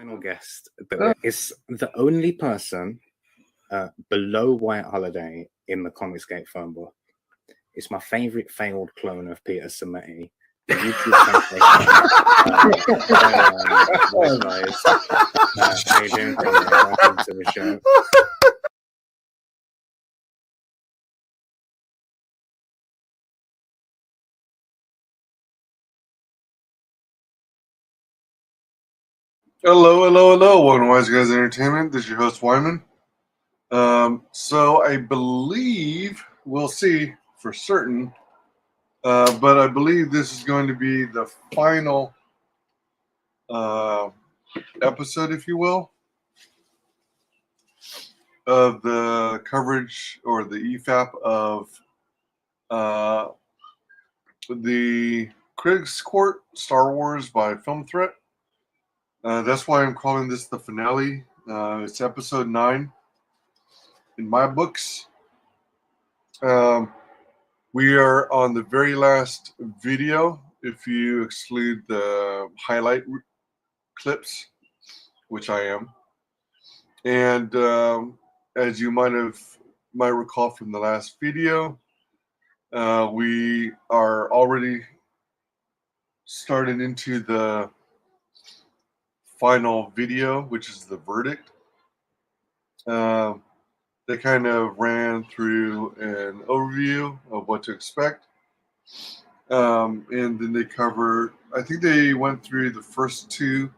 final guest that is the only person below White Holiday in the Comicsgate phone book. It's my favorite failed clone of Peter Sammetti. The YouTube how you doing, Conrad? Welcome to the show. Hello. Welcome to Wise Guys Entertainment. This is your host, Wyman. So I believe, we'll see for certain, but I believe this is going to be the final episode, if you will, of the coverage or the EFAP of the Critics Court Star Wars by Film Threat. That's why I'm calling this the finale. It's episode 9 in my books. We are on the very last video, if you exclude the highlight clips, which I am. And as you might recall from the last video, we are already started into the final video, which is the verdict. They kind of ran through an overview of what to expect. And then they covered, I think they went through the first 2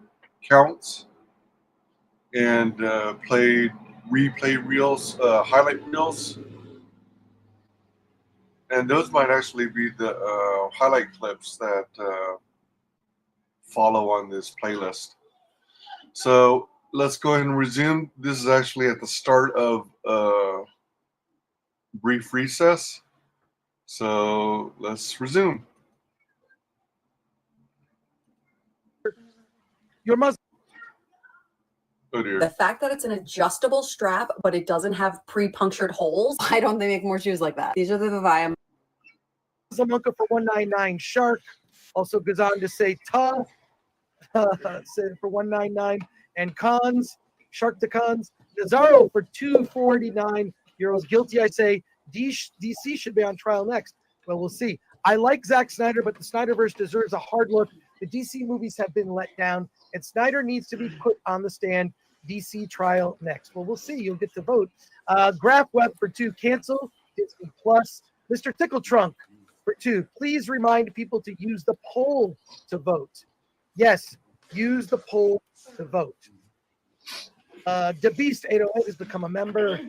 counts and replay reels, highlight reels. And those might actually be the highlight clips that follow on this playlist. So let's go ahead and resume. This is actually at the start of brief recess. So let's resume. Your must. Oh dear. The fact that it's an adjustable strap, but it doesn't have pre-punctured holes. Why don't they make more shoes like that? These are the Vivian. Zamunka for 199. Shark also goes on to say Ta for 199. And Cons, Shark to Cons. Nazaro for 249 euros. Guilty, I say. DC should be on trial next. Well, we'll see. I like Zack Snyder, but the Snyderverse deserves a hard look. The DC movies have been let down, and Snyder needs to be put on the stand. DC trial next. Well, we'll see. You'll get to vote. Graph Web for 2. Cancel. Disney Plus. Mr. Tickle Trunk for 2. Please remind people to use the poll to vote. Yes, use the poll to vote. DeBeast 808 has become a member.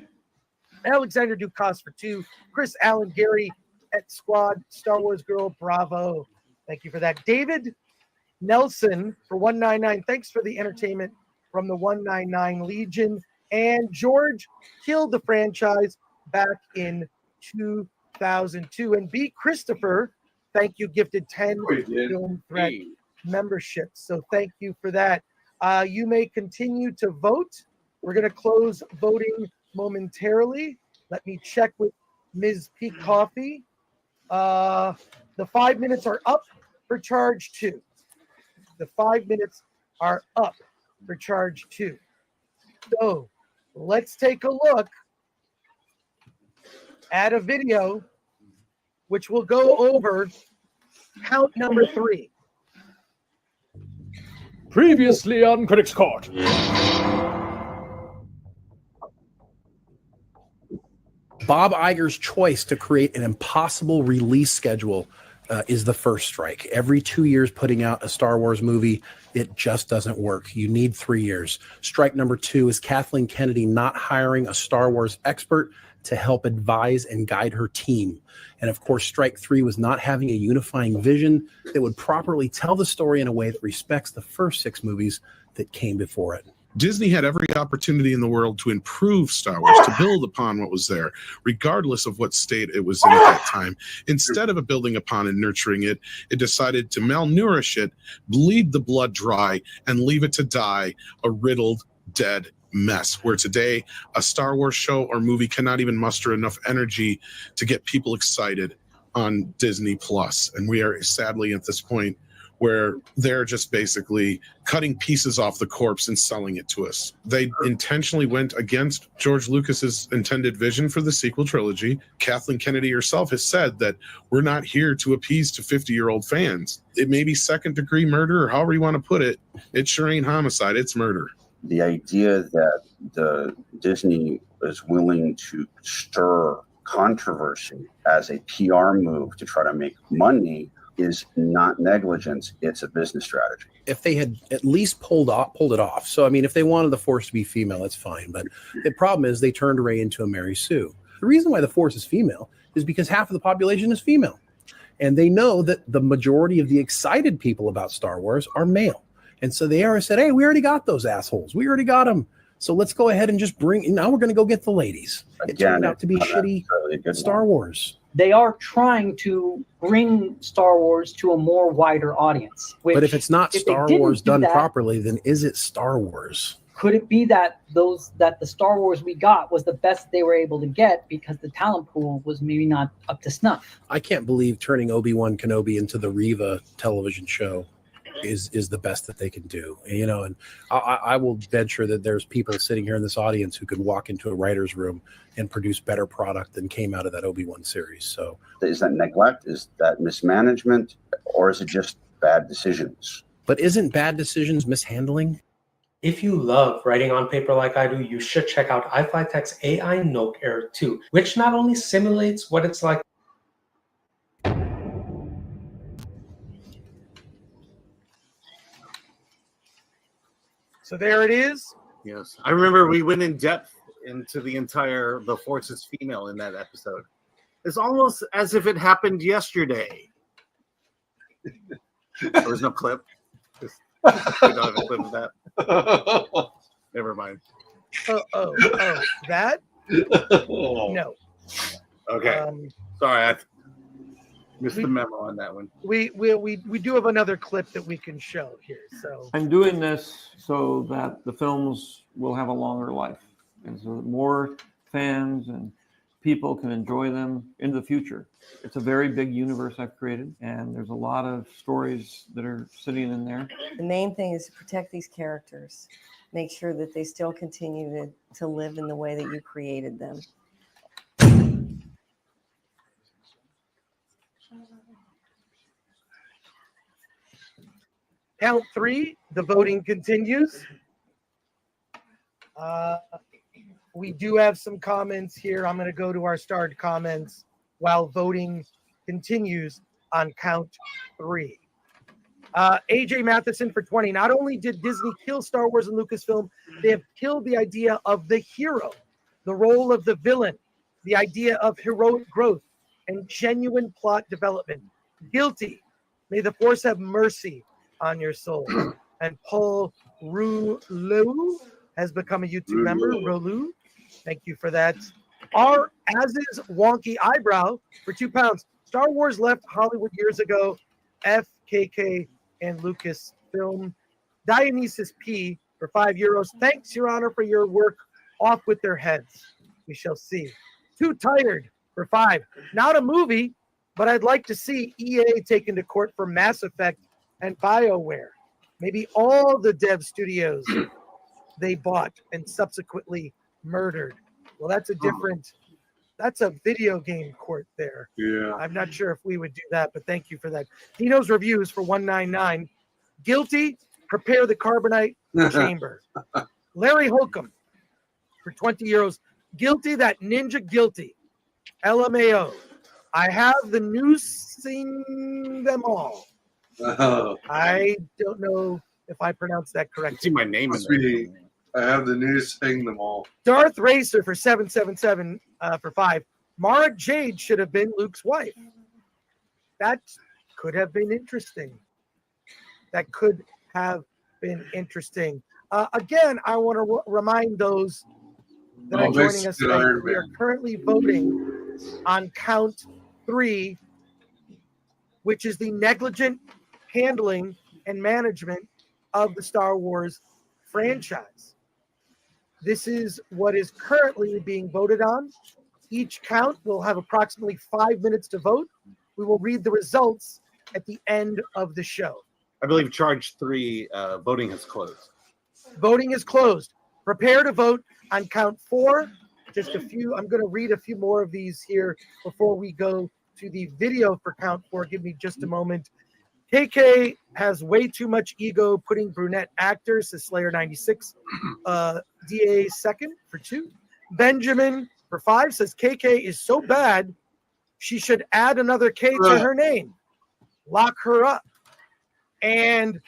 Alexander Dukas for 2. Chris Allen, Gary at Squad, Star Wars Girl, bravo. Thank you for that. David Nelson for 199. Thanks for the entertainment from the 199 Legion. And George killed the franchise back in 2002. And B. Christopher, thank you, gifted 10 Film Threat memberships. So thank you for that. You may continue to vote. We're going to close voting momentarily. Let me check with Ms. Peak Coffee. The 5 minutes are up for charge 2. The 5 minutes are up for charge 2. So let's take a look at a video which will go over count number 3. Previously on Critics Court. Bob Iger's choice to create an impossible release schedule is the first strike. Every 2 years putting out a Star Wars movie, it just doesn't work. You need 3 years. Strike number 2 is Kathleen Kennedy not hiring a Star Wars expert to help advise and guide her team. And of course, strike 3 was not having a unifying vision that would properly tell the story in a way that respects the first 6 movies that came before it. Disney had every opportunity in the world to improve Star Wars, to build upon what was there, regardless of what state it was in at that time. Instead of building upon and nurturing it, it decided to malnourish it, bleed the blood dry, and leave it to die a riddled, dead mess, where today a Star Wars show or movie cannot even muster enough energy to get people excited on Disney Plus. And we are sadly at this point where they're just basically cutting pieces off the corpse and selling it to us. They intentionally went against George Lucas's intended vision for the sequel trilogy. Kathleen Kennedy herself has said that we're not here to appease to 50-year-old fans. It may be second-degree murder, or however you want to put it. It sure ain't homicide, it's murder. The idea that the Disney is willing to stir controversy as a PR move to try to make money is not negligence, it's a business strategy. If they had at least pulled it off. So, I mean, if they wanted the Force to be female, that's fine. But the problem is they turned Rey into a Mary Sue. The reason why the Force is female is because half of the population is female. And they know that the majority of the excited people about Star Wars are male. And so they already said, hey, we already got those assholes. We already got them. So let's go ahead and just now we're going to go get the ladies. It turned out to be shitty Star Wars. They are trying to bring Star Wars to a more wider audience. But if it's not Star Wars done properly, then is it Star Wars? Could it be that the Star Wars we got was the best they were able to get because the talent pool was maybe not up to snuff? I can't believe turning Obi-Wan Kenobi into the Reva television show is the best that they can do, and I will venture that there's people sitting here in this audience who could walk into a writer's room and produce better product than came out of that Obi-Wan series. So is that neglect? Is that mismanagement? Or is it just bad decisions? But isn't bad decisions mishandling? If you love writing on paper like I do, you should check out iFlyTech's AI Note Air 2, which not only simulates what it's like. So there it is. Yes, I remember we went in depth into the Force is female in that episode. It's almost as if it happened yesterday. There was no clip. We don't have a clip of that. Never mind. Oh, that? No. Okay. Sorry, I missed the memo on that one. We do have another clip that we can show here. So I'm doing this so that the films will have a longer life, and so that more fans and people can enjoy them in the future. It's a very big universe I've created, and there's a lot of stories that are sitting in there. The main thing is to protect these characters, make sure that they still continue to live in the way that you created them. count 3, the voting continues. We do have some comments here. I'm going to go to our starred comments while voting continues on count 3. AJ Matheson for 20. Not only did Disney kill Star Wars and Lucasfilm, they have killed the idea of the hero, the role of the villain, the idea of heroic growth, and genuine plot development. Guilty. May the Force have mercy on your soul. And Paul Rouleau has become a YouTube member. Rouleau, thank you for that. As is Wonky Eyebrow for £2. Star Wars left Hollywood years ago. FKK and Lucasfilm. Dionysus P for €5. Thanks, Your Honor, for your work. Off with their heads. We shall see. Too Tired for 5. Not a movie, but I'd like to see EA taken to court for Mass Effect and BioWare. Maybe all the dev studios they bought and subsequently murdered. Well, that's a video game court there. Yeah. I'm not sure if we would do that, but thank you for that. Dino's Reviews for $1.99. Guilty, prepare the carbonite chamber. Larry Holcomb for €20. Guilty, that ninja guilty. LMAO. I have the noosing them all. I don't know if I pronounced that correctly. See my name in there. I have the news saying them all. Darth Racer for 777 for 5. Mara Jade should have been Luke's wife. That could have been interesting. Again, I want to remind those that are joining us today. We are currently voting on count 3, which is the negligent handling and management of the Star Wars franchise. This is what is currently being voted on. Each count will have approximately 5 minutes to vote. We will read the results at the end of the show. I believe charge 3, voting has closed. Voting is closed. Prepare to vote on count 4. Just a few. I'm going to read a few more of these here before we go to the video for count 4. Give me just a moment. KK has way too much ego putting brunette actors, says Slayer96. DA second for 2. Benjamin for 5 says KK is so bad she should add another K to her name. Lock her up. And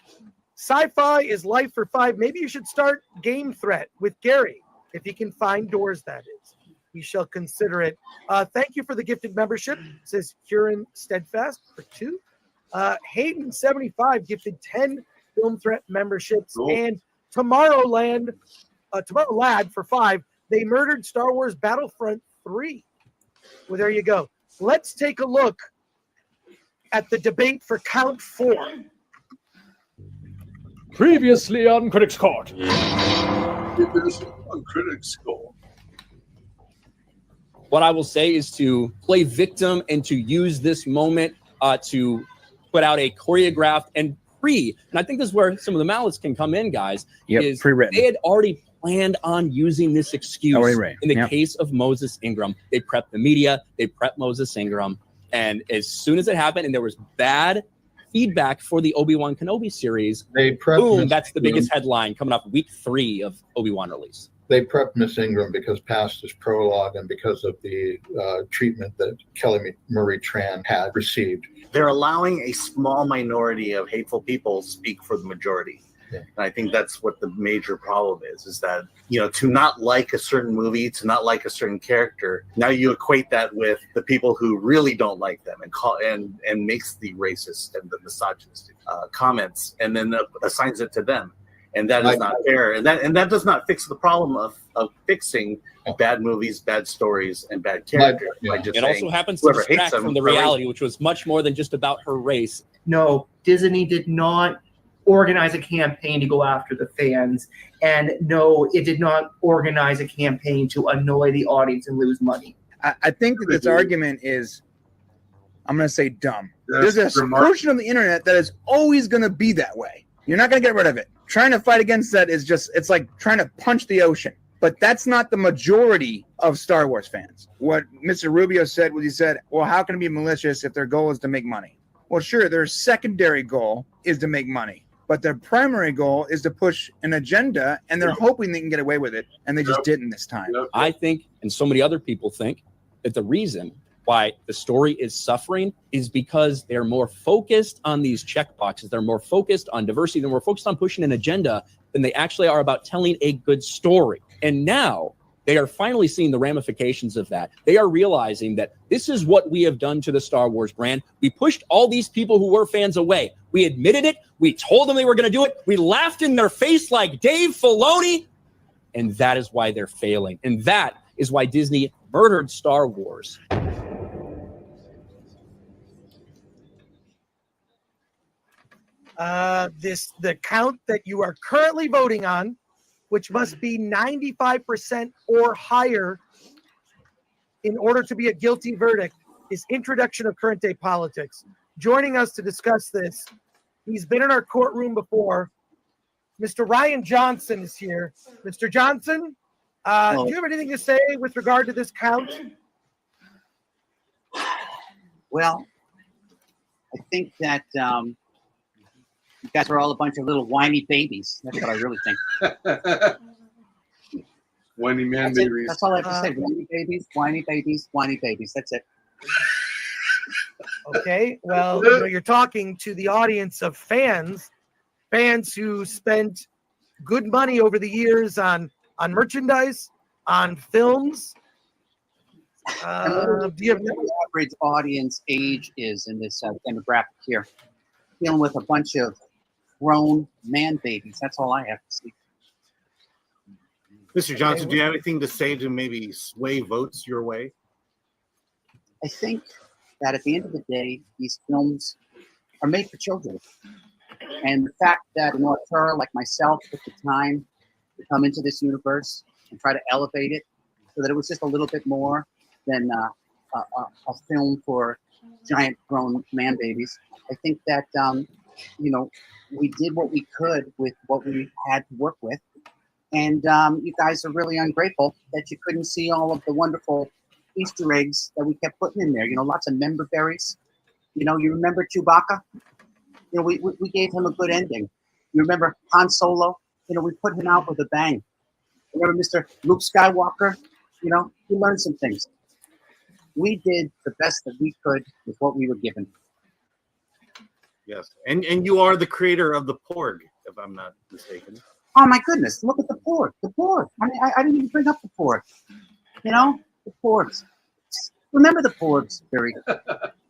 sci-fi is life for 5. Maybe you should start Game Threat with Gary if he can find doors, that is. We shall consider it. Thank you for the gifted membership, says Kieran Steadfast for 2. Hayden75 gifted 10 Film Threat memberships. Cool. And Tomorrowland, Tomorrow Lad for 5. They murdered Star Wars Battlefront 3. Well, there you go. Let's take a look at the debate for count 4. Previously on Critics Court. Critics Court. What I will say is to play victim and to use this moment to put out a choreographed and I think this is where some of the malice can come in, guys. Yep, pre-written. They had already planned on using this excuse in the case of Moses Ingram. They prepped the media, they prepped Moses Ingram, and as soon as it happened and there was bad feedback for the Obi-Wan Kenobi series, they prepped boom, that's the biggest headline coming up week 3 of Obi-Wan release. They prepped Miss Ingram because past is prologue and because of the treatment that Kelly Marie Tran had received. They're allowing a small minority of hateful people speak for the majority. Yeah. And I think that's what the major problem is that, to not like a certain movie, to not like a certain character, now you equate that with the people who really don't like them and makes the racist and the misogynistic comments and then assigns it to them. And that is not fair. And that does not fix the problem of fixing bad movies, bad stories, and bad characters. It also happens to distract from the reality, which was much more than just about her race. No, Disney did not organize a campaign to go after the fans. And no, it did not organize a campaign to annoy the audience and lose money. I think that this argument is, I'm going to say dumb. There's a portion of the internet that is always going to be that way. You're not going to get rid of it. Trying to fight against that is it's like trying to punch the ocean. But that's not the majority of Star Wars fans. What Mr. Rubio said was he said, well, how can it be malicious if their goal is to make money? Well, sure, their secondary goal is to make money. But their primary goal is to push an agenda, and they're hoping they can get away with it, and they just didn't this time. I think, and so many other people think, that the reason why the story is suffering is because they're more focused on these checkboxes. They're more focused on diversity. They're more focused on pushing an agenda than they actually are about telling a good story. And now they are finally seeing the ramifications of that. They are realizing that this is what we have done to the Star Wars brand. We pushed all these people who were fans away. We admitted it. We told them they were going to do it. We laughed in their face like Dave Filoni. And that is why they're failing. And that is why Disney murdered Star Wars. The count that you are currently voting on, which must be 95% or higher in order to be a guilty verdict, is introduction of current day politics. Joining us to discuss this, he's been in our courtroom before. Mr. Ryan Johnson is here. Mr. Johnson, do you have anything to say with regard to this count? Well, I think that you guys are all a bunch of little whiny babies. That's what I really think. Whiny man That's babies. That's all I have to say. Whiny babies, whiny babies, whiny babies. That's it. Okay, well, you're talking to the audience of fans who spent good money over the years on merchandise, on films. Do you have the average audience age is in this demographic here? Dealing with a bunch of grown man babies. That's all I have to see. Mr. Johnson, do you have anything to say to maybe sway votes your way? I think that at the end of the day, these films are made for children. And the fact that an auteur like myself took the time to come into this universe and try to elevate it so that it was just a little bit more than a film for giant grown man babies. I think that you know, we did what we could with what we had to work with. And you guys are really ungrateful that you couldn't see all of the wonderful Easter eggs that we kept putting in there. You know, lots of member berries. You know, you remember Chewbacca? You know, we gave him a good ending. You remember Han Solo? You know, we put him out with a bang. Remember Mr. Luke Skywalker? You know, we learned some things. We did the best that we could with what we were given. Yes, and you are the creator of the Porg, if I'm not mistaken. Oh my goodness, look at the Porg. The Porg. I mean, I didn't even bring up the Porg. You know, the Porgs. Remember the Porgs, Barry.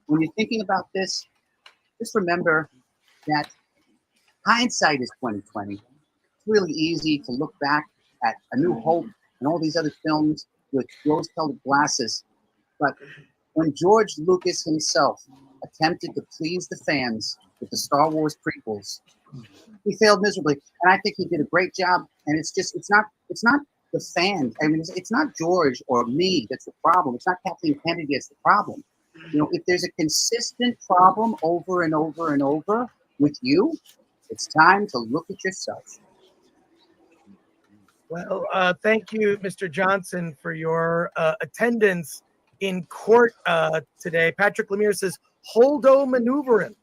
When you're thinking about this, just remember that hindsight is 20/20. It's really easy to look back at A New Hope and all these other films with rose-colored glasses. But when George Lucas himself attempted to please the fans with the Star Wars prequels, he failed miserably. And I think he did a great job. And it's not the fans. I mean, it's not George or me that's the problem. It's not Kathleen Kennedy that's the problem. You know, if there's a consistent problem over and over and over with you, it's time to look at yourself. Well, thank you, Mr. Johnson, for your attendance in court today. Patrick Lemire says, holdo maneuvering.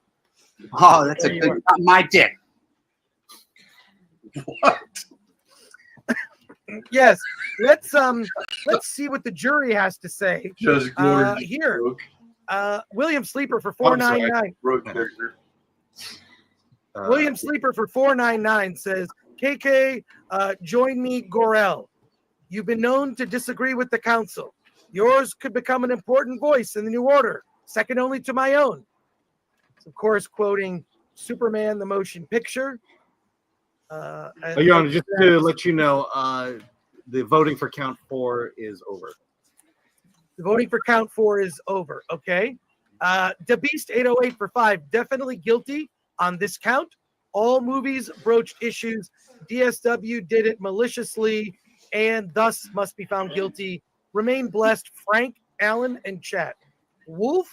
Oh, that's a good, my dick. What? Yes, let's see what the jury has to say. Judge Gordon here. William Sleeper for $4.99. William Sleeper for $4.99 says, KK, join me, Gorel. You've been known to disagree with the council. Yours could become an important voice in the new order, second only to my own. It's of course quoting Superman the motion picture. Your Honor, just to let you know, the voting for count 4 is over. The voting for count 4 is over. Okay. DeBeast 808 for 5. Definitely guilty on this count. All movies broached issues. DSW did it maliciously and thus must be found guilty. Remain blessed, Frank, Allen, and Chet. Wolf,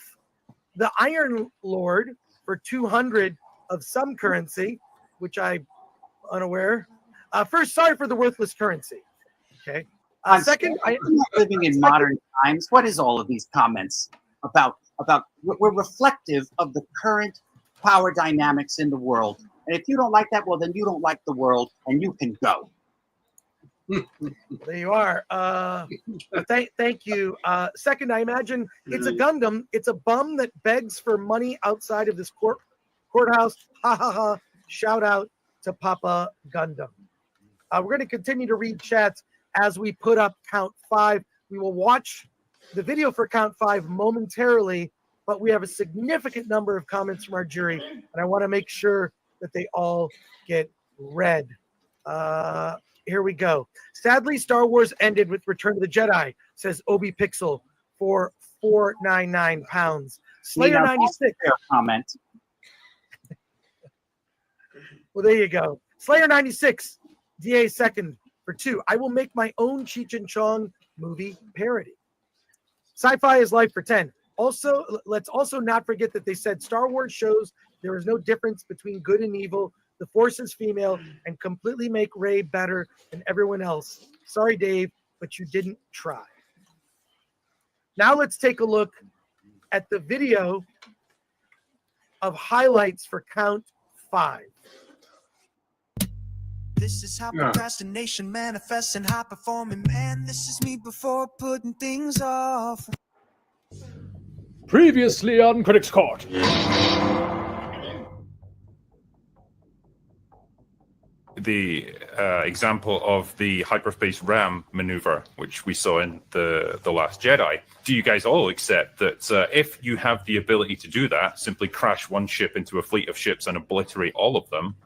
the Iron Lord for 200 of some currency, which I'm unaware. First, sorry for the worthless currency. Okay. Second, I'm not living in modern times. What is all of these comments about? We're reflective of the current power dynamics in the world. And if you don't like that, well, then you don't like the world, and you can go. There you are. Thank you. Second, I imagine it's a Gundam. It's a bum that begs for money outside of this courthouse. Ha ha ha. Shout out to Papa Gundam. We're going to continue to read chats as we put up count 5. We will watch the video for count 5 momentarily, but we have a significant number of comments from our jury, and I want to make sure that they all get read. Here we go. Sadly, Star Wars ended with Return of the Jedi, says Obi Pixel for £4.99. Slayer 96. Comment. Well, there you go. Slayer 96, DA second for 2. I will make my own Cheech and Chong movie parody. Sci-Fi is Life for 10. Also, let's also not forget that they said Star Wars shows there is no difference between good and evil. The Force is female and completely make Rey better than everyone else. Sorry, Dave, but you didn't try. Now let's take a look at the video of highlights for count 5. This is how procrastination manifests in high performing man. This is me before putting things off. Previously on Critics Court. The example of the hyperspace ram maneuver, which we saw in the Last Jedi. Do you guys all accept that if you have the ability to do that, simply crash one ship into a fleet of ships and obliterate all of them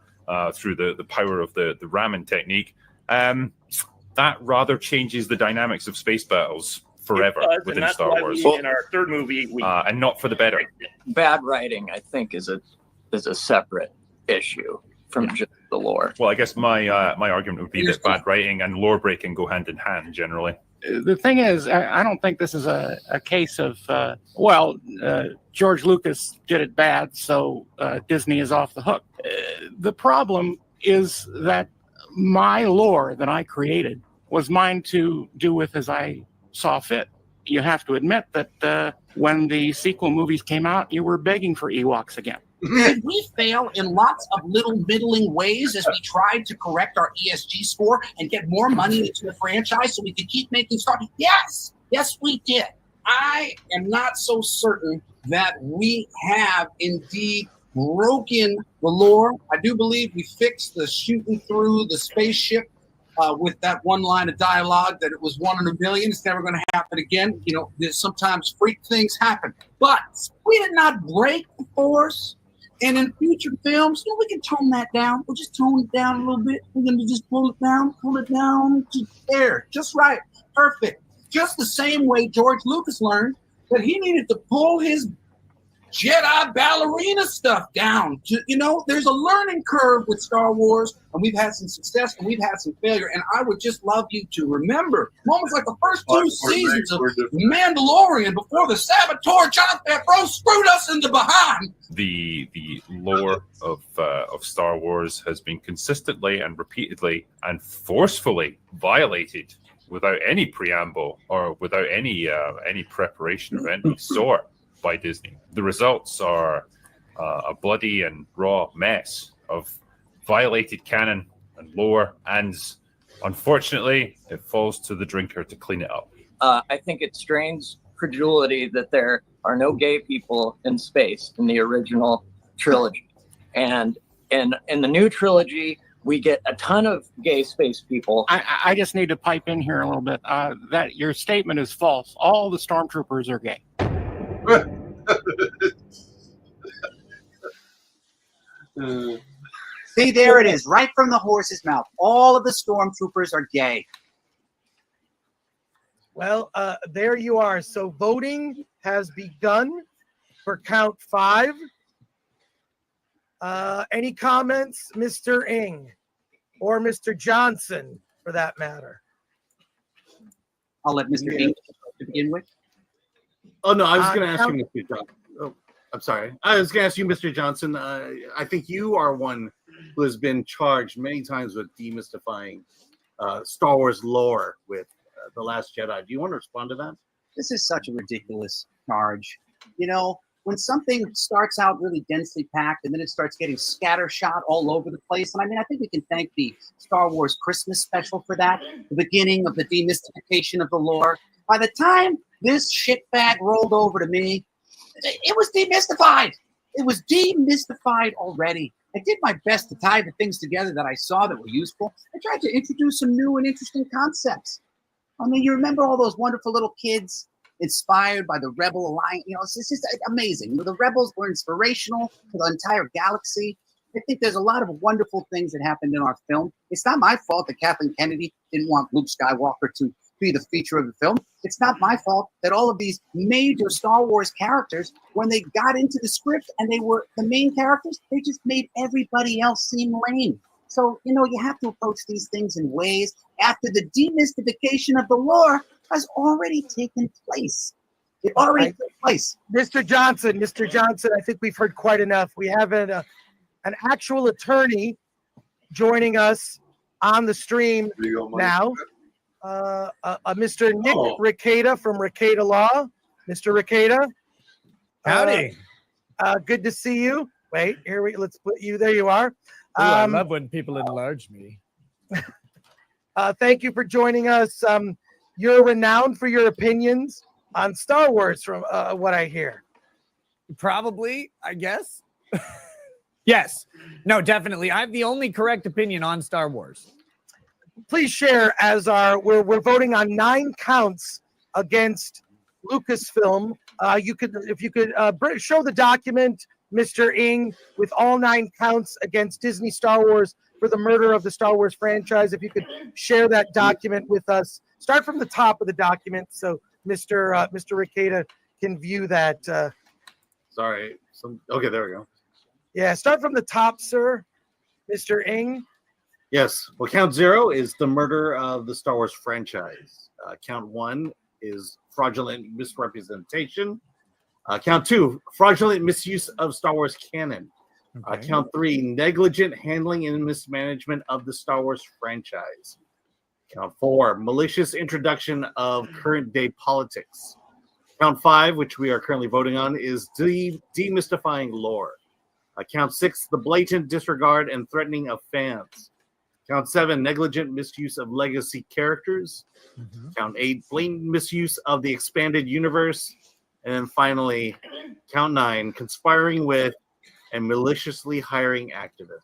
through the power of the ramming technique, that rather changes the dynamics of space battles forever within Star Wars. In our third movie, and not for the better. Bad writing, I think, is a separate issue from just the lore. Well, I guess my argument would be that bad writing and lore breaking go hand in hand generally. the thing is, I don't think this is a case of, George Lucas did it bad, so Disney is off the hook. The problem is that my lore that I created was mine to do with as I saw fit. You have to admit that when the sequel movies came out, you were begging for Ewoks again. Did we fail in lots of little middling ways as we tried to correct our ESG score and get more money into the franchise so we could keep making Star? Yes, we did. I am not so certain that we have indeed broken the lore. I do believe we fixed the shooting through the spaceship with that one line of dialogue that it was 1 in a million. It's never going to happen again. You know, there's sometimes freak things happen, but we did not break the Force. And in future films, we can tone that down. We'll just tone it down a little bit. We're going to just pull it down to there. Just right. Perfect. Just the same way George Lucas learned that he needed to pull his Jedi ballerina stuff down. There's a learning curve with Star Wars, and we've had some success and we've had some failure. And I would just love you to remember moments like the first 2 seasons of Mandalorian before the saboteur Jon Favreau screwed us into behind. The lore of Star Wars has been consistently and repeatedly and forcefully violated without any preamble or without any preparation of any sort by Disney. The results are a bloody and raw mess of violated canon and lore, and unfortunately, it falls to the drinker to clean it up. I think it strains credulity that there are no gay people in space in the original trilogy, and in the new trilogy, we get a ton of gay space people. I just need to pipe in here a little bit. That your statement is false. All the stormtroopers are gay. See, there it is, right from the horse's mouth. All of the stormtroopers are gay. Well, there you are. So voting has begun for count 5. Any comments, Mr. Ng or Mr. Johnson, for that matter? I'll let Mr. Ng to begin with. Oh, no, I was going to ask you, Mr. Johnson. Oh, I'm sorry. I was going to ask you, Mr. Johnson. I think you are one who has been charged many times with demystifying Star Wars lore with The Last Jedi. Do you want to respond to that? This is such a ridiculous charge. When something starts out really densely packed and then it starts getting scattershot all over the place, and I think we can thank the Star Wars Christmas special for that, the beginning of the demystification of the lore. By the time this shitbag rolled over to me, it was demystified. It was demystified already. I did my best to tie the things together that I saw that were useful. I tried to introduce some new and interesting concepts. You remember all those wonderful little kids inspired by the Rebel Alliance? It's just amazing. The Rebels were inspirational for the entire galaxy. I think there's a lot of wonderful things that happened in our film. It's not my fault that Kathleen Kennedy didn't want Luke Skywalker to be the feature of the film. It's not my fault that all of these major Star Wars characters, when they got into the script and they were the main characters, they just made everybody else seem lame. So, you have to approach these things in ways after the demystification of the lore has already taken place. It already took place. Mr. Johnson, I think we've heard quite enough. We have an actual attorney joining us on the stream now. Mr. Nick Rekieta from Rekieta Law. Mr. Rekieta. Howdy. Good to see you. Wait, let's put you, there you are. I love when people enlarge me. Thank you for joining us. You're renowned for your opinions on Star Wars, from what I hear. Probably, I guess. Yes. No, definitely. I have the only correct opinion on Star Wars. Please share, we're voting on 9 counts against Lucasfilm. If you could show the document, Mr. Ng, with all 9 counts against Disney Star Wars for the murder of the Star Wars franchise. If you could share that document with us. Start from the top of the document so Mr. Rekieta can view that. Sorry. Okay, there we go. Yeah, start from the top, sir. Mr. Ng. Yes. Well, count 0 is the murder of the Star Wars franchise. Count 1 is fraudulent misrepresentation. Count 2, fraudulent misuse of Star Wars canon. Count 3, negligent handling and mismanagement of the Star Wars franchise. Count 4, malicious introduction of current day politics. Count 5, which we are currently voting on, is demystifying lore. Count 6, the blatant disregard and threatening of fans. Count 7, negligent misuse of legacy characters. Count 8, blatant misuse of the expanded universe. And then finally, count 9, conspiring with and maliciously hiring activists.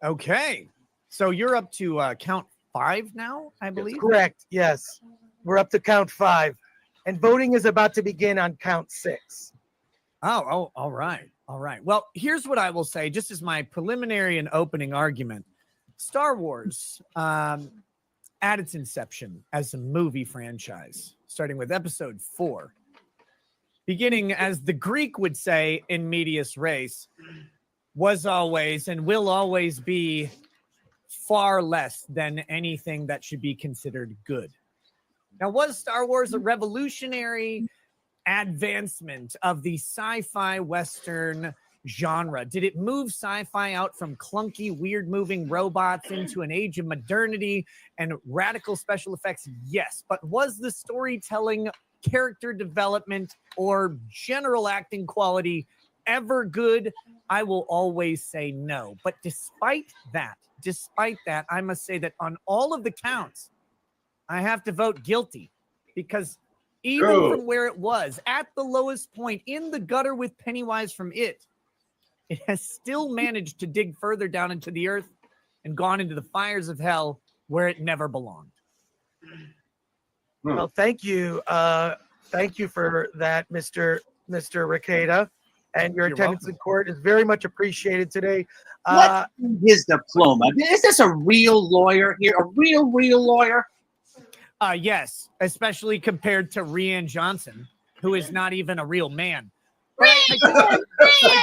Okay. So you're up to count 5 now, I believe? Correct. Yes. We're up to count 5. And voting is about to begin on count 6. Oh, all right. All right. Well, here's what I will say, just as my preliminary and opening argument. Star Wars, at its inception as a movie franchise, starting with episode 4, beginning, as the Greek would say, in medias res, was always and will always be far less than anything that should be considered good. Now, was Star Wars a revolutionary advancement of the sci-fi Western genre? Did it move sci-fi out from clunky, weird moving robots into an age of modernity and radical special effects? Yes. But was the storytelling, character development, or general acting quality ever good? I will always say no. But despite that, I must say that on all of the counts, I have to vote guilty, because even from where it was at the lowest point in the gutter with Pennywise from It has still managed to dig further down into the earth and gone into the fires of hell where it never belonged. Well, thank you. Thank you for that, Mr. Ricada. And your attendance in court is very much appreciated today. What is his diploma? Is this a real lawyer here? A real lawyer? Yes, especially compared to Rian Johnson, who is not even a real man. But I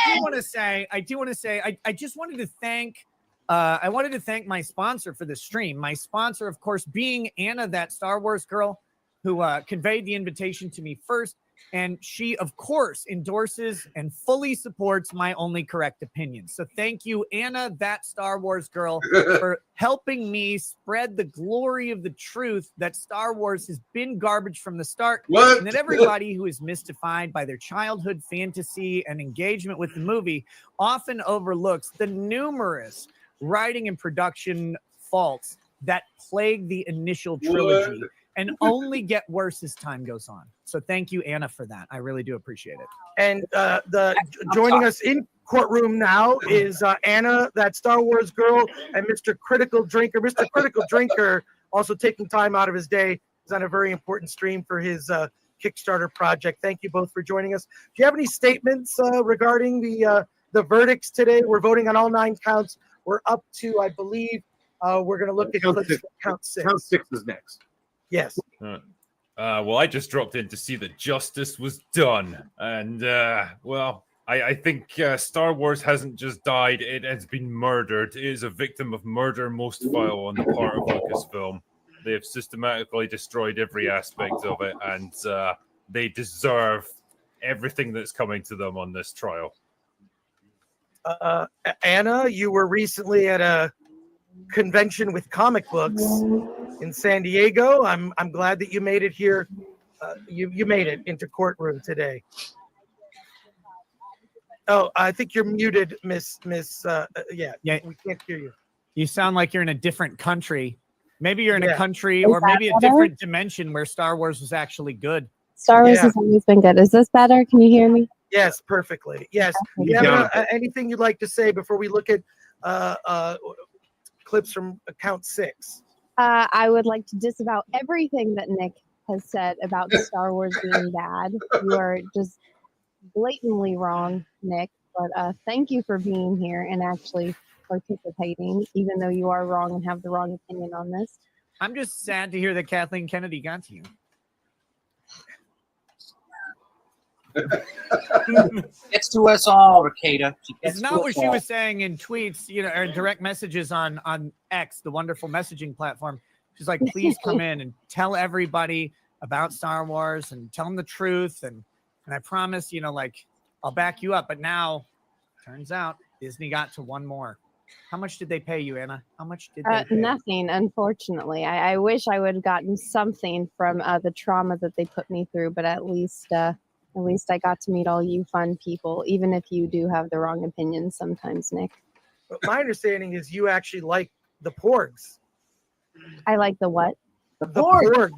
do want to say, I just wanted to thank, I wanted to thank my sponsor for the stream. My sponsor, of course, being Anna, that Star Wars girl, who conveyed the invitation to me first. And she, of course, endorses and fully supports my only correct opinion. So thank you, Anna, that Star Wars girl, for helping me spread the glory of the truth that Star Wars has been garbage from the start. What? And that everybody who is mystified by their childhood fantasy and engagement with the movie often overlooks the numerous writing and production faults that plague the initial trilogy. What? And only get worse as time goes on. So thank you, Anna, for that. I really do appreciate it. And joining us in courtroom now is Anna, that Star Wars girl, and Mr. Critical Drinker. Mr. Critical Drinker also taking time out of his day. He's on a very important stream for his Kickstarter project. Thank you both for joining us. Do you have any statements regarding the verdicts today? We're voting on all 9 counts. We're up to, I believe, we're going to look at count 6. Count 6 is next. Yes. Well, I just dropped in to see that justice was done. And, well, I think Star Wars hasn't just died, it has been murdered. It is a victim of murder most vile on the part of Lucasfilm. They have systematically destroyed every aspect of it, and they deserve everything that's coming to them on this trial. Anna, you were recently at a convention with comic books in San Diego. I'm glad that you made it here. You made it into courtroom today. Oh, I think you're muted, Miss. Yeah, we can't hear you. You sound like you're in a different country. Maybe you're in a country Is or that maybe a better? different dimension where Star Wars was actually good. Star Wars has always been good. Is this better? Can you hear me? Yes, perfectly. Yes. Do you have anything you'd like to say before we look at clips from count 6? I would like to disavow everything that Nick has said about Star Wars being bad. You are just blatantly wrong, Nick. But thank you for being here and actually participating, even though you are wrong and have the wrong opinion on this. I'm just sad to hear that Kathleen Kennedy got to you. Gets to us all, Ricada. She gets It's to not us what she all. was saying in tweets, or in direct messages on X, the wonderful messaging platform. She's like, please come in and tell everybody about Star Wars and tell them the truth. And I promise, I'll back you up. But now, turns out, Disney got to one more. How much did they pay you, Anna? How much did they pay? Nothing, unfortunately. I wish I would have gotten something from the trauma that they put me through, but at least I got to meet all you fun people, even if you do have the wrong opinions sometimes, Nick. But my understanding is you actually like the porgs. I like the what? The porgs.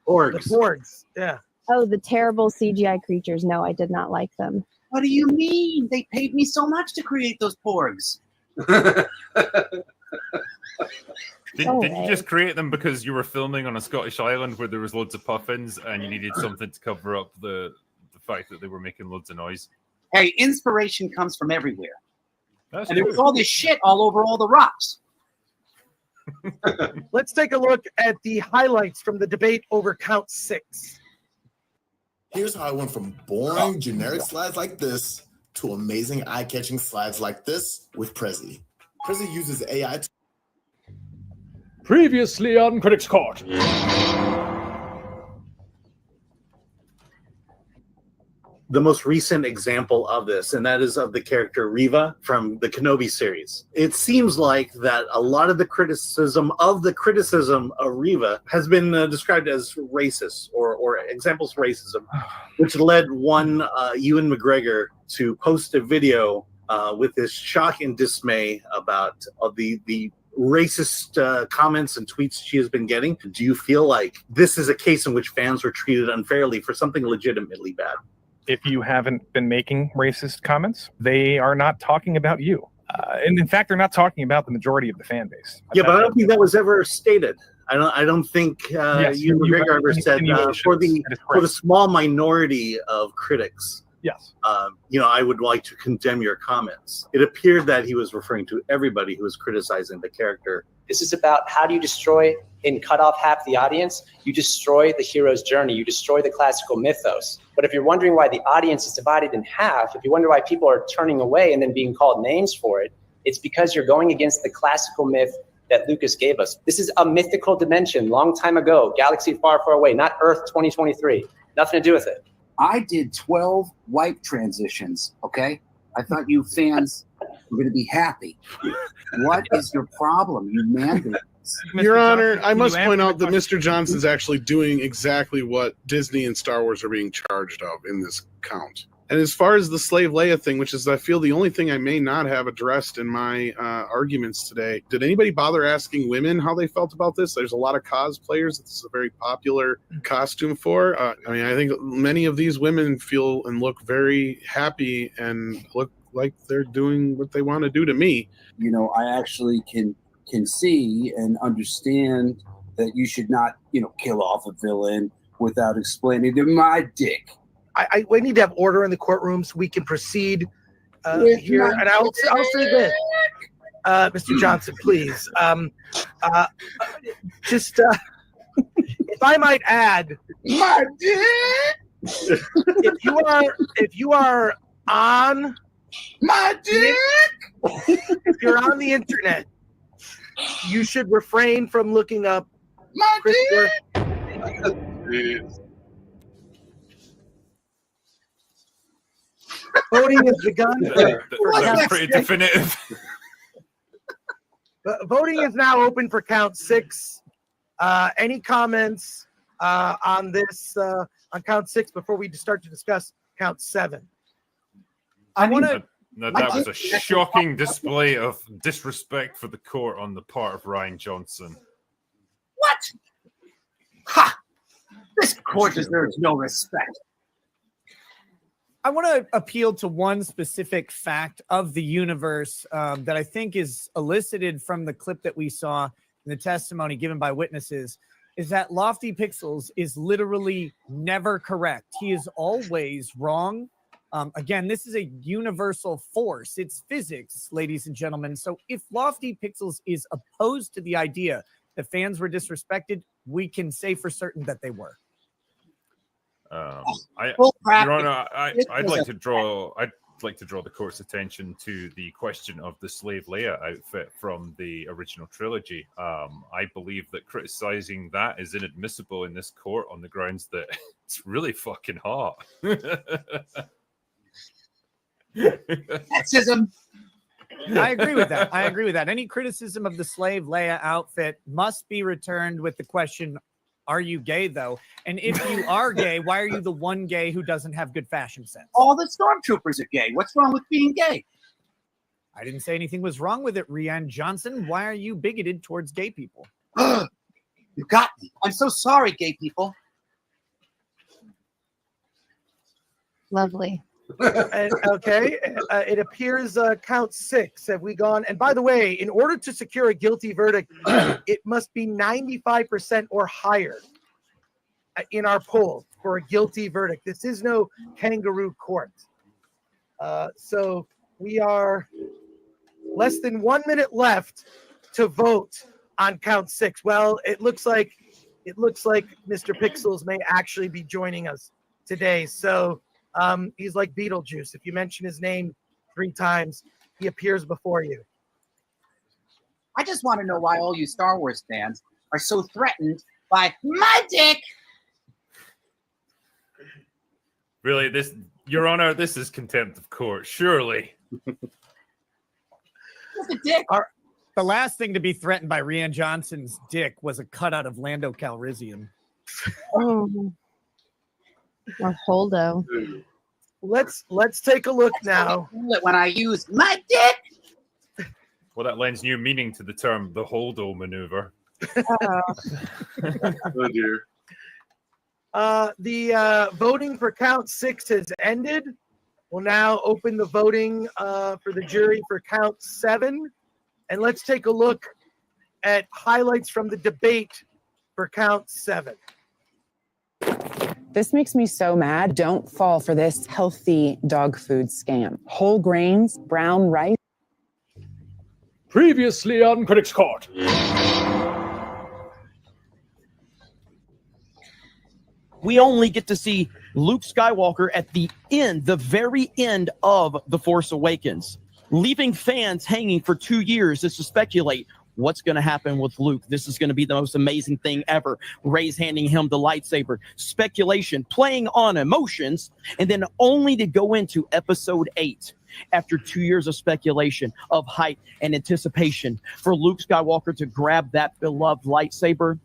Porgs. The porgs. Yeah. Oh, the terrible CGI creatures. No, I did not like them. What do you mean? They paid me so much to create those porgs. Did you just create them because you were filming on a Scottish island where there was loads of puffins and you needed something to cover up the fact that they were making loads of noise? Hey, inspiration comes from everywhere. That's and there true. was all this shit all over all the rocks. Let's take a look at the highlights from the debate over Count 6. Here's how I went from boring, generic slides like this to amazing, eye-catching slides like this with Prezi. Prezi uses AI to... Previously on Critics Court. The most recent example of this, and that is of the character Reva from the Kenobi series. It seems like that a lot of the criticism of Reva has been described as racist or examples of racism, which led one Ewan McGregor to post a video with his shock and dismay about the racist comments and tweets she has been getting. Do you feel like this is a case in which fans were treated unfairly for something legitimately bad? If you haven't been making racist comments, they are not talking about you. And in fact, they're not talking about the majority of the fan base. Yeah, but I don't think that was ever stated. I don't think Ewan McGregor ever said for the small minority of critics. Yes. I would like to condemn your comments. It appeared that he was referring to everybody who was criticizing the character. This is about how do you destroy and cut off half the audience? You destroy the hero's journey. You destroy the classical mythos. But if you're wondering why the audience is divided in half, if you wonder why people are turning away and then being called names for it, it's because you're going against the classical myth that Lucas gave us. This is a mythical dimension, long time ago, galaxy far, far away, not Earth 2023. Nothing to do with it. I did 12 wipe transitions, okay? I thought you fans were going to be happy. What is your problem, you man? Your Honor, I must point out that Mr. Johnson's actually doing exactly what Disney and Star Wars are being charged of in this count. And as far as the Slave Leia thing, which is, I feel, the only thing I may not have addressed in my arguments today, did anybody bother asking women how they felt about this? There's a lot of cosplayers that this is a very popular costume for. I think many of these women feel and look very happy and look like they're doing what they want to do to me. I actually can see and understand that you should not, kill off a villain without explaining to my dick. We need to have order in the courtroom so we can proceed here. And I'll say this, Mr. Johnson, please. If I might add, my dick. If you are on my dick, if you're on the internet, you should refrain from looking up my dick. Voting has begun. That's pretty definitive. Voting is now open for count 6. Any comments on this on count 6 before we start to discuss count 7? I want to. That was a shocking display of disrespect for the court on the part of Rian Johnson. What? Ha! This court deserves no respect. I want to appeal to one specific fact of the universe that I think is elicited from the clip that we saw in the testimony given by witnesses, is that Lofty Pixels is literally never correct. He is always wrong. Again, this is a universal force. It's physics, ladies and gentlemen. So if Lofty Pixels is opposed to the idea that fans were disrespected, we can say for certain that they were. Full Your Honor, practice. I'd like to draw the court's attention to the question of the slave Leia outfit from the original trilogy. I believe that criticizing that is inadmissible in this court on the grounds that it's really fucking hot. Sexism. I agree with that. I agree with that. Any criticism of the slave Leia outfit must be returned with the question, are you gay, though? And if you are gay, why are you the one gay who doesn't have good fashion sense? All the stormtroopers are gay. What's wrong with being gay? I didn't say anything was wrong with it, Rian Johnson. Why are you bigoted towards gay people? You got me. I'm so sorry, gay people. Lovely. Okay, it appears count 6. Have we gone? And by the way, in order to secure a guilty verdict, it must be 95% or higher in our poll for a guilty verdict. This is no kangaroo court. So we are less than 1 minute left to vote on count 6. Well, it looks like Mr. Pixels may actually be joining us today. So he's like Beetlejuice. If you mention his name 3 times, he appears before you. I just want to know why all you Star Wars fans are so threatened by my dick. Really, Your Honor, this is contempt of court, surely. The last thing to be threatened by Rian Johnson's dick was a cutout of Lando Calrissian. Oh. Or Holdo. Let's take a look now. When I use my dick. Well, that lends new meaning to the term the Holdo maneuver. Oh dear. The voting for count 6 has ended. We'll now open the voting for the jury for count 7. And let's take a look at highlights from the debate for count 7. This makes me so mad. Don't fall for this healthy dog food scam. Whole grains, brown rice. Previously on Critics Court. We only get to see Luke Skywalker at the end, the very end of The Force Awakens, leaving fans hanging for 2 years just to speculate what's going to happen with Luke. This is going to be the most amazing thing ever. Rey's handing him the lightsaber. Speculation, playing on emotions, and then only to go into episode 8 after 2 years of speculation, of hype and anticipation for Luke Skywalker to grab that beloved lightsaber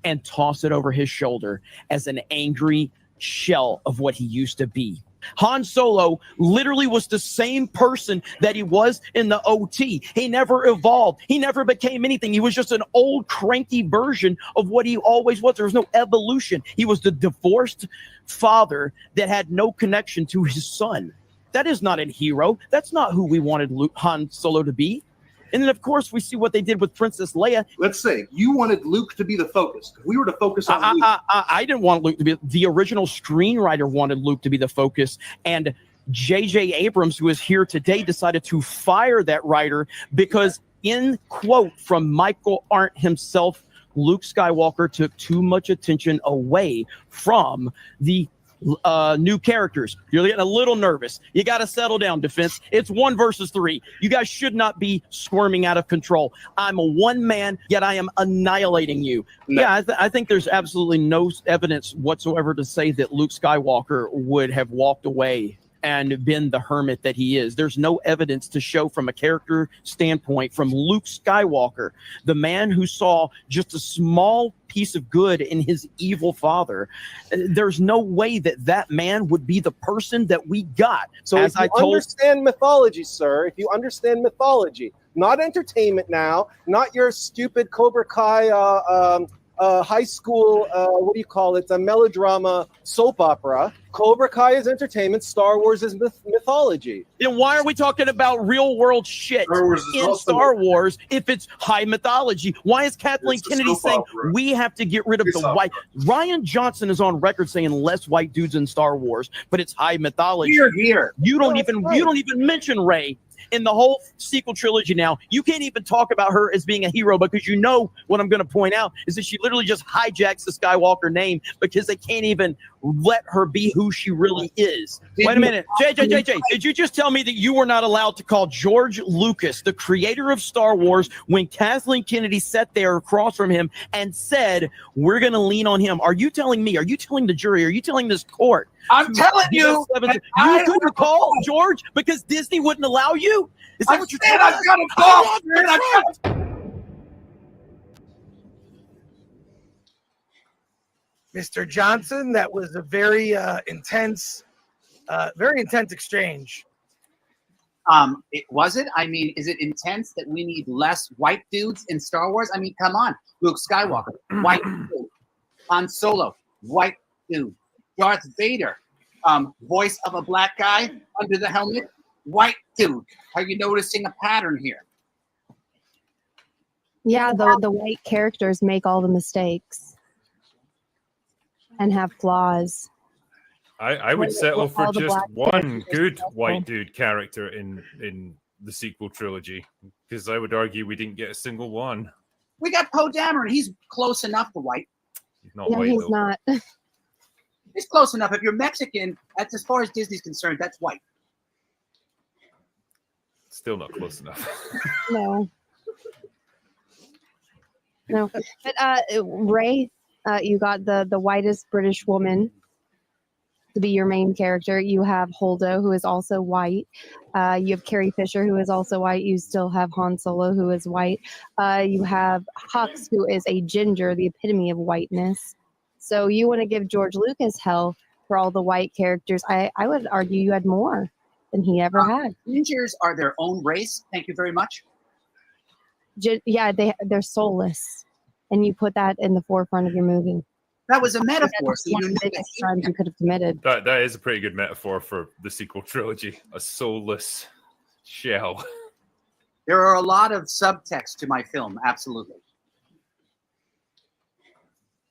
and toss it over his shoulder as an angry shell of what he used to be. Han Solo literally was the same person that he was in the OT. He never evolved. He never became anything. He was just an old, cranky version of what he always was. There was no evolution. He was the divorced father that had no connection to his son. That is not a hero. That's not who we wanted Han Solo to be. And then, of course, we see what they did with Princess Leia. Let's say you wanted Luke to be the focus. If we were to focus on Luke. I didn't want Luke to be. The original screenwriter wanted Luke to be the focus. And J.J. Abrams, who is here today, decided to fire that writer because, in quote from Michael Arndt himself, Luke Skywalker took too much attention away from the new characters. You're getting a little nervous. You got to settle down, defense. It's 1 versus 3. You guys should not be squirming out of control. I'm a one man, yet I am annihilating you. No. Yeah, I think there's absolutely no evidence whatsoever to say that Luke Skywalker would have walked away and been the hermit that he is. There's no evidence to show from a character standpoint from Luke Skywalker, the man who saw just a small piece of good in his evil father. There's no way that that man would be the person that we got. So if you understand mythology, sir, if you understand mythology, not entertainment now, not your stupid Cobra Kai high school, what do you call it, a melodrama soap opera. Cobra Kai is entertainment, Star Wars is mythology. Then why are we talking about real world shit in Star Wars if it's high mythology? Why is Kathleen Kennedy saying we have to get rid of the white? Ryan Johnson is on record saying less white dudes in Star Wars, but it's high mythology. Here. You don't even mention Rey in the whole sequel trilogy now, you can't even talk about her as being a hero because you know what I'm going to point out is that she literally just hijacks the Skywalker name because they can't even let her be who she really is. Wait a minute. JJ, did you just tell me that you were not allowed to call George Lucas, the creator of Star Wars, when Kathleen Kennedy sat there across from him and said, we're going to lean on him? Are you telling me, are you telling the jury, are you telling this court? I'm telling you, You couldn't call George because Disney wouldn't allow you? Is that what you're telling I've us? got a call. Mr. Johnson, that was a very intense exchange. Was it? I mean, is it intense that we need less white dudes in Star Wars? I mean, come on. Luke Skywalker, white dude. Han Solo, white dude. Darth Vader, voice of a black guy under the helmet, white dude. Are you noticing a pattern here? Yeah, the white characters make all the mistakes and have flaws. I would settle for all the just black one characters good are white dude character in the sequel trilogy, because I would argue we didn't get a single one. We got Poe Dameron. He's close enough to white. He's not No, white he's though. not. It's close enough. If you're Mexican, that's as far as Disney's concerned, that's white. Still not close enough. No. No. But Ray, you got the whitest British woman to be your main character. You have Holdo, who is also white. You have Carrie Fisher, who is also white. You still have Han Solo, who is white. You have Hux, who is a ginger, the epitome of whiteness. So you want to give George Lucas hell for all the white characters. I would argue you had more than he ever had. Gingers are their own race. Thank you very much. Yeah, they're soulless. And you put that in the forefront of your movie. That was a metaphor. That's So one you of know the biggest crimes you could have committed. That is a pretty good metaphor for the sequel trilogy. A soulless shell. there are a lot of subtext to my film. Absolutely.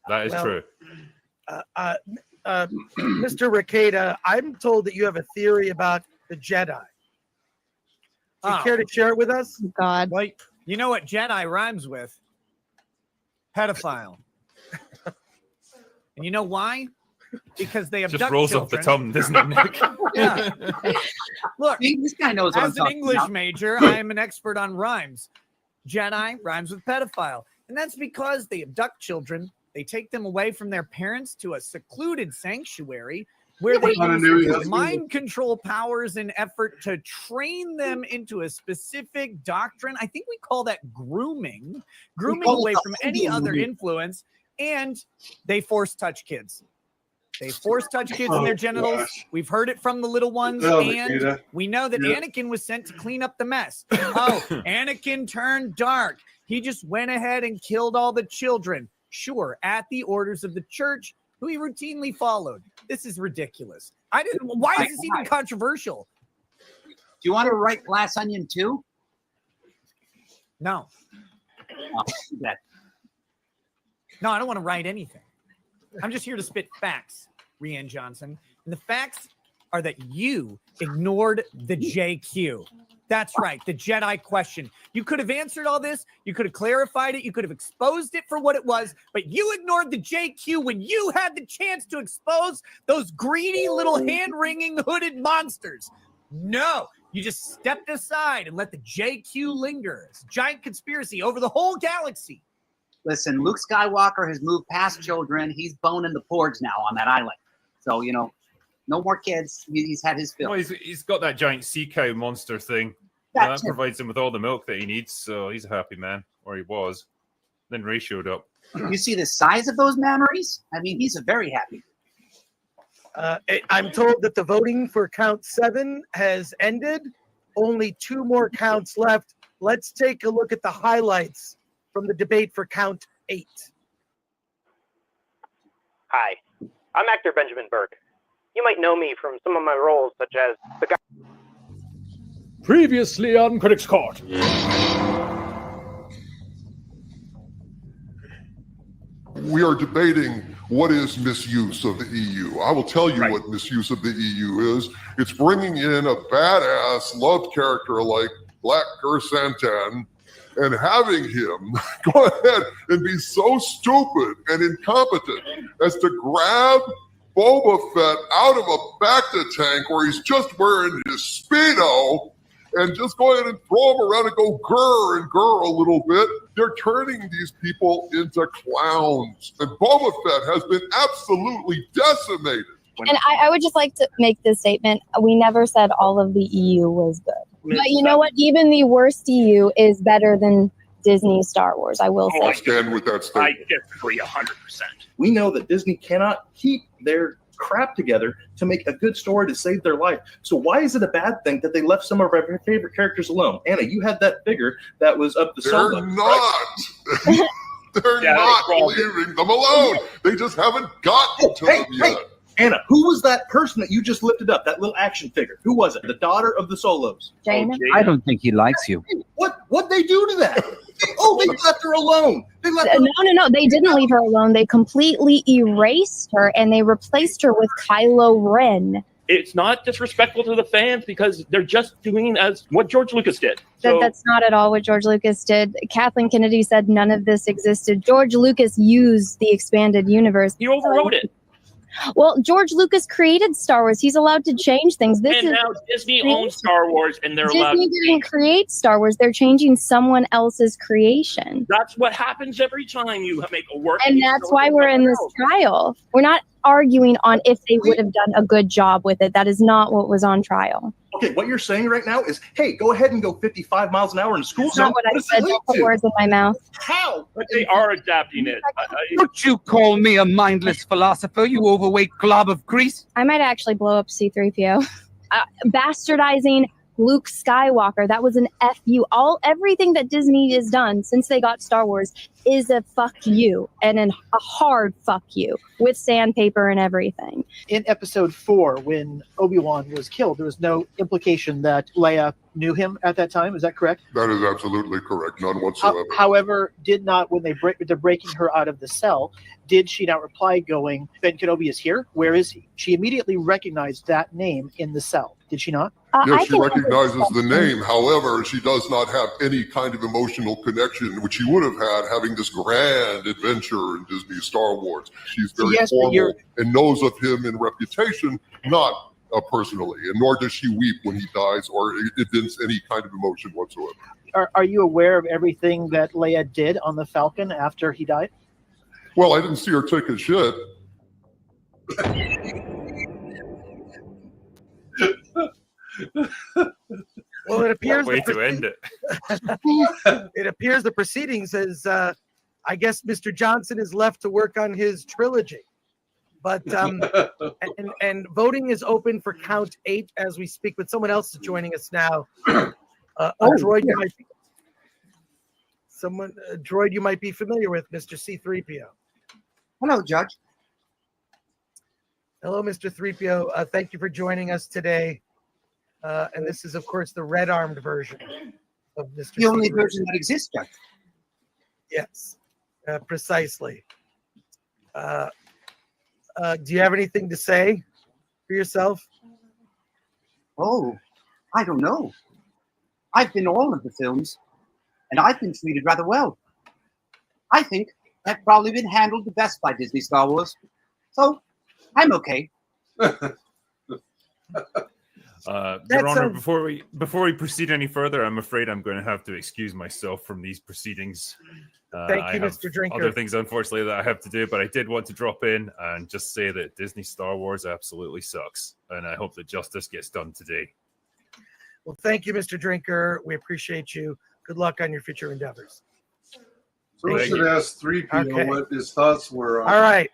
That is true. Mr. Ricada, I'm told that you have a theory about the Jedi. Do you care to share it with us? God. Well, you know what Jedi rhymes with? Pedophile. And you know why? Because they abduct Just rolls children. off the tongue, doesn't it, Nick? Yeah. Look, this guy knows what I'm as an talking English about. major, I am an expert on rhymes. Jedi rhymes with pedophile. And that's because they abduct children. They take them away from their parents to a secluded sanctuary where they use mind control powers in effort to train them into a specific doctrine. I think we call that grooming away from any other influence. And they force touch kids. They force touch kids in their genitals. Gosh. We've heard it from the little ones. Oh, And Nikita. we know that Yeah. Anakin was sent to clean up the mess. Oh, Anakin turned dark. He just went ahead and killed all the children. Sure, at the orders of the church, who he routinely followed. This is ridiculous. Why is this even controversial? Do you want to write Glass Onion too? No. Oh, too bad. No, I don't want to write anything. I'm just here to spit facts, Rian Johnson. And the facts are that you ignored the JQ. That's right, the Jedi question. You could have answered all this. You could have clarified it. You could have exposed it for what it was. But you ignored the JQ when you had the chance to expose those greedy little hand-wringing hooded monsters. No, you just stepped aside and let the JQ linger. It's a giant conspiracy over the whole galaxy. Listen, Luke Skywalker has moved past children. He's boning the porgs now on that island. So, you know, no more kids. He's had his fill. Well, he's got that giant sea cow monster thing. That's That provides him with all the milk that he needs, so he's a happy man, or he was. Then Ray showed up. You see the size of those memories? I mean, he's a very happy. I'm told that the voting for count 7 has ended. Only 2 more counts left. Let's take a look at the highlights from the debate for count 8. Hi, I'm actor Benjamin Burke. You might know me from some of my roles, such as the guy. Previously on Critics Court. We are debating what is misuse of the EU? I will tell you what misuse of the EU is. It's bringing in a badass loved character like Black Santan and having him go ahead and be so stupid and incompetent as to grab Boba Fett out of a Bacta tank where he's just wearing his Speedo and just go ahead and throw him around and go grr and grr a little bit. They're turning these people into clowns. And Boba Fett has been absolutely decimated. And I would just like to make this statement. We never said all of the EU was good. But you know what? Even the worst EU is better than Disney Star Wars, I will say. I stand with that statement. I disagree 100%. We know that Disney cannot keep their crap together to make a good story to save their life. So why is it a bad thing that they left some of our favorite characters alone? Anna, you had that figure that was up the They're solo. not. They're not leaving them alone. They just haven't gotten to them yet. Anna, who was that person that you just lifted up, that little action figure? Who was it? The daughter of the Solos. Jaina? I don't think he likes you. What'd they do to that? They left her alone. They left her No. They didn't leave her alone. They completely erased her and they replaced her with Kylo Ren. It's not disrespectful to the fans because they're just doing as what George Lucas did. So, That's not at all what George Lucas did. Kathleen Kennedy said none of this existed. George Lucas used the expanded universe. He overrode it. Well, George Lucas created Star Wars. He's allowed to change things. And now Disney owns Star Wars, and they're allowed. Disney didn't create Star Wars. They're changing someone else's creation. That's what happens every time you make a work. And that's why we're in this trial. We're not arguing on if they would have done a good job with it. That is not what was on trial. Okay, what you're saying right now is, hey, go ahead and go 55 miles an hour in a school That's zone. not what I said. Don't put words in my mouth. How? But they are adapting it. Don't you call me a mindless philosopher, you overweight glob of grease? I might actually blow up C-3PO. Bastardizing Luke Skywalker. That was an FU. Everything that Disney has done since they got Star Wars is a fuck you and a hard fuck you with sandpaper and everything. In episode 4, when Obi-Wan was killed, there was no implication that Leia knew him at that time. Is that correct? That is absolutely correct. None whatsoever. However, when they're breaking her out of the cell, did she not reply going, Ben Kenobi is here? Where is he? She immediately recognized that name in the cell. Did she not? Yes, she recognizes the name. However, she does not have any kind of emotional connection, which she would have had having this grand adventure in Disney Star Wars. She's very formal and knows of him in reputation, not personally, and nor does she weep when he dies or evince any kind of emotion whatsoever. Are you aware of everything that Leia did on the Falcon after he died? Well, I didn't see her take a shit. Well, it appears way to end it. It appears the proceedings is, I guess, Mr. Johnson is left to work on his trilogy. But and voting is open for count 8 as we speak. But someone else is joining us now. Droid, you might be familiar with, Mr. C-3PO. Hello, Judge. Hello, Mr. 3PO. Thank you for joining us today. And this is, of course, the red-armed version of Mr. The only C-3PO. version that exists, Judge. Yes, precisely. Do you have anything to say for yourself? Oh, I don't know. I've been all of the films, and I've been treated rather well. I think I've probably been handled the best by Disney Star Wars. So, I'm okay. Your Honor, before we proceed any further, I'm afraid I'm going to have to excuse myself from these proceedings. Thank you, I have Mr. Drinker. other things, unfortunately, that I have to do, but I did want to drop in and just say that Disney Star Wars absolutely sucks, and I hope that justice gets done today. Well, thank you, Mr. Drinker. We appreciate you. Good luck on your future endeavors. So we should ask 3PO what his thoughts were on. All right.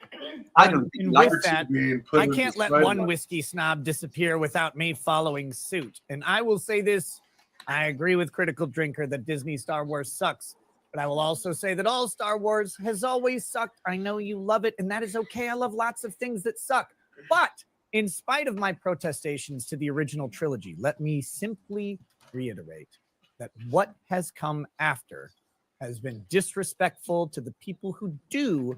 And with that, being put I in can't this let timeline. one whiskey snob disappear without me following suit. And I will say this, I agree with Critical Drinker that Disney Star Wars sucks. But I will also say that all Star Wars has always sucked. I know you love it, and that is okay. I love lots of things that suck. But in spite of my protestations to the original trilogy, let me simply reiterate that what has come after has been disrespectful to the people who do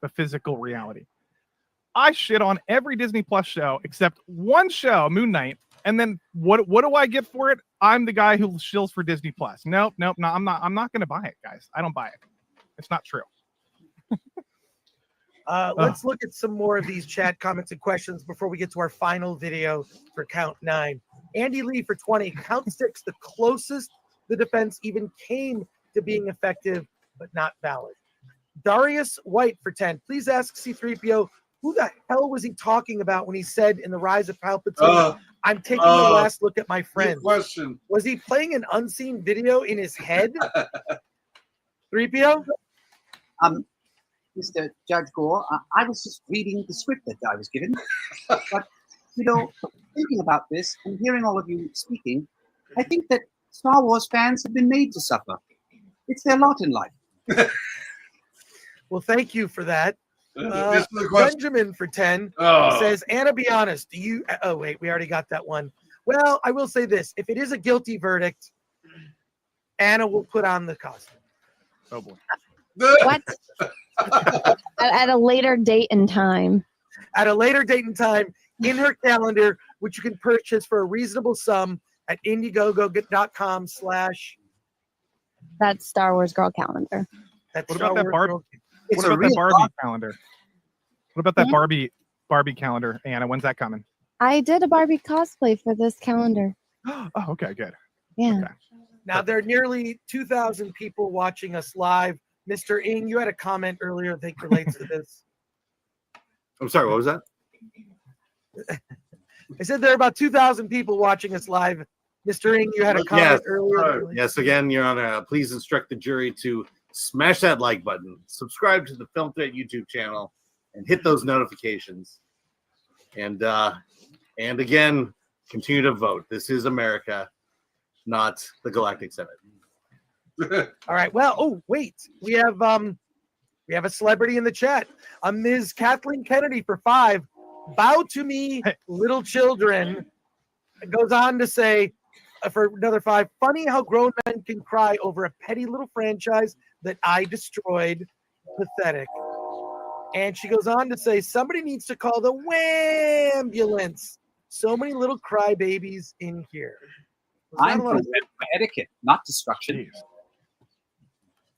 the physical reality. I shit on every Disney Plus show except one show, Moon Knight, and then what do I get for it? I'm the guy who shills for Disney Plus. Nope, no, I'm not going to buy it, guys. I don't buy it. It's not true. Let's look at some more of these chat comments and questions before we get to our final video for Count 9. Andy Lee for 20. Count 6, the closest the defense even came to being effective, but not valid. Darius White for 10. Please ask C-3PO, who the hell was he talking about when he said in The Rise of Palpatine, I'm taking a last look at my friend? Question. Was he playing an unseen video in his head? 3PO? Mr. Judge Gore, I was just reading the script that I was given. But, thinking about this and hearing all of you speaking, I think that Star Wars fans have been made to suffer. It's their lot in life. Well, thank you for that. This is the question. Benjamin for 10 Oh. says, Anna, be honest. Do you? Oh, wait, we already got that one. Well, I will say this. If it is a guilty verdict, Anna will put on the costume. Oh, boy. What? At a later date and time. At a later date and time in her calendar, which you can purchase for a reasonable sum at Indiegogo.com/ That's Star Wars Girl Calendar. That's What Star about that Wars Barbie? Girl- What about that Barbie calendar? What about that Barbie calendar, Anna? When's that coming? I did a Barbie cosplay for this calendar. Oh, okay, good. Yeah. Now, there are nearly 2,000 people watching us live. Mr. Ing, you had a comment earlier that relates to this. I'm sorry, what was that? I said there are about 2,000 people watching us live. Mr. Ing, you had a comment earlier. Yes, again, Your Honor, please instruct the jury to smash that like button, subscribe to the Film Threat YouTube channel, and hit those notifications. And again, continue to vote. This is America, not the Galactic Senate. All right. Well, oh wait, we have a celebrity in the chat. Ms. Kathleen Kennedy for 5. Bow to me, little children. It goes on to say for another 5. Funny how grown men can cry over a petty little franchise that I destroyed. Pathetic. And she goes on to say somebody needs to call the Wambulance. So many little crybabies in here. I'm for etiquette, not destruction.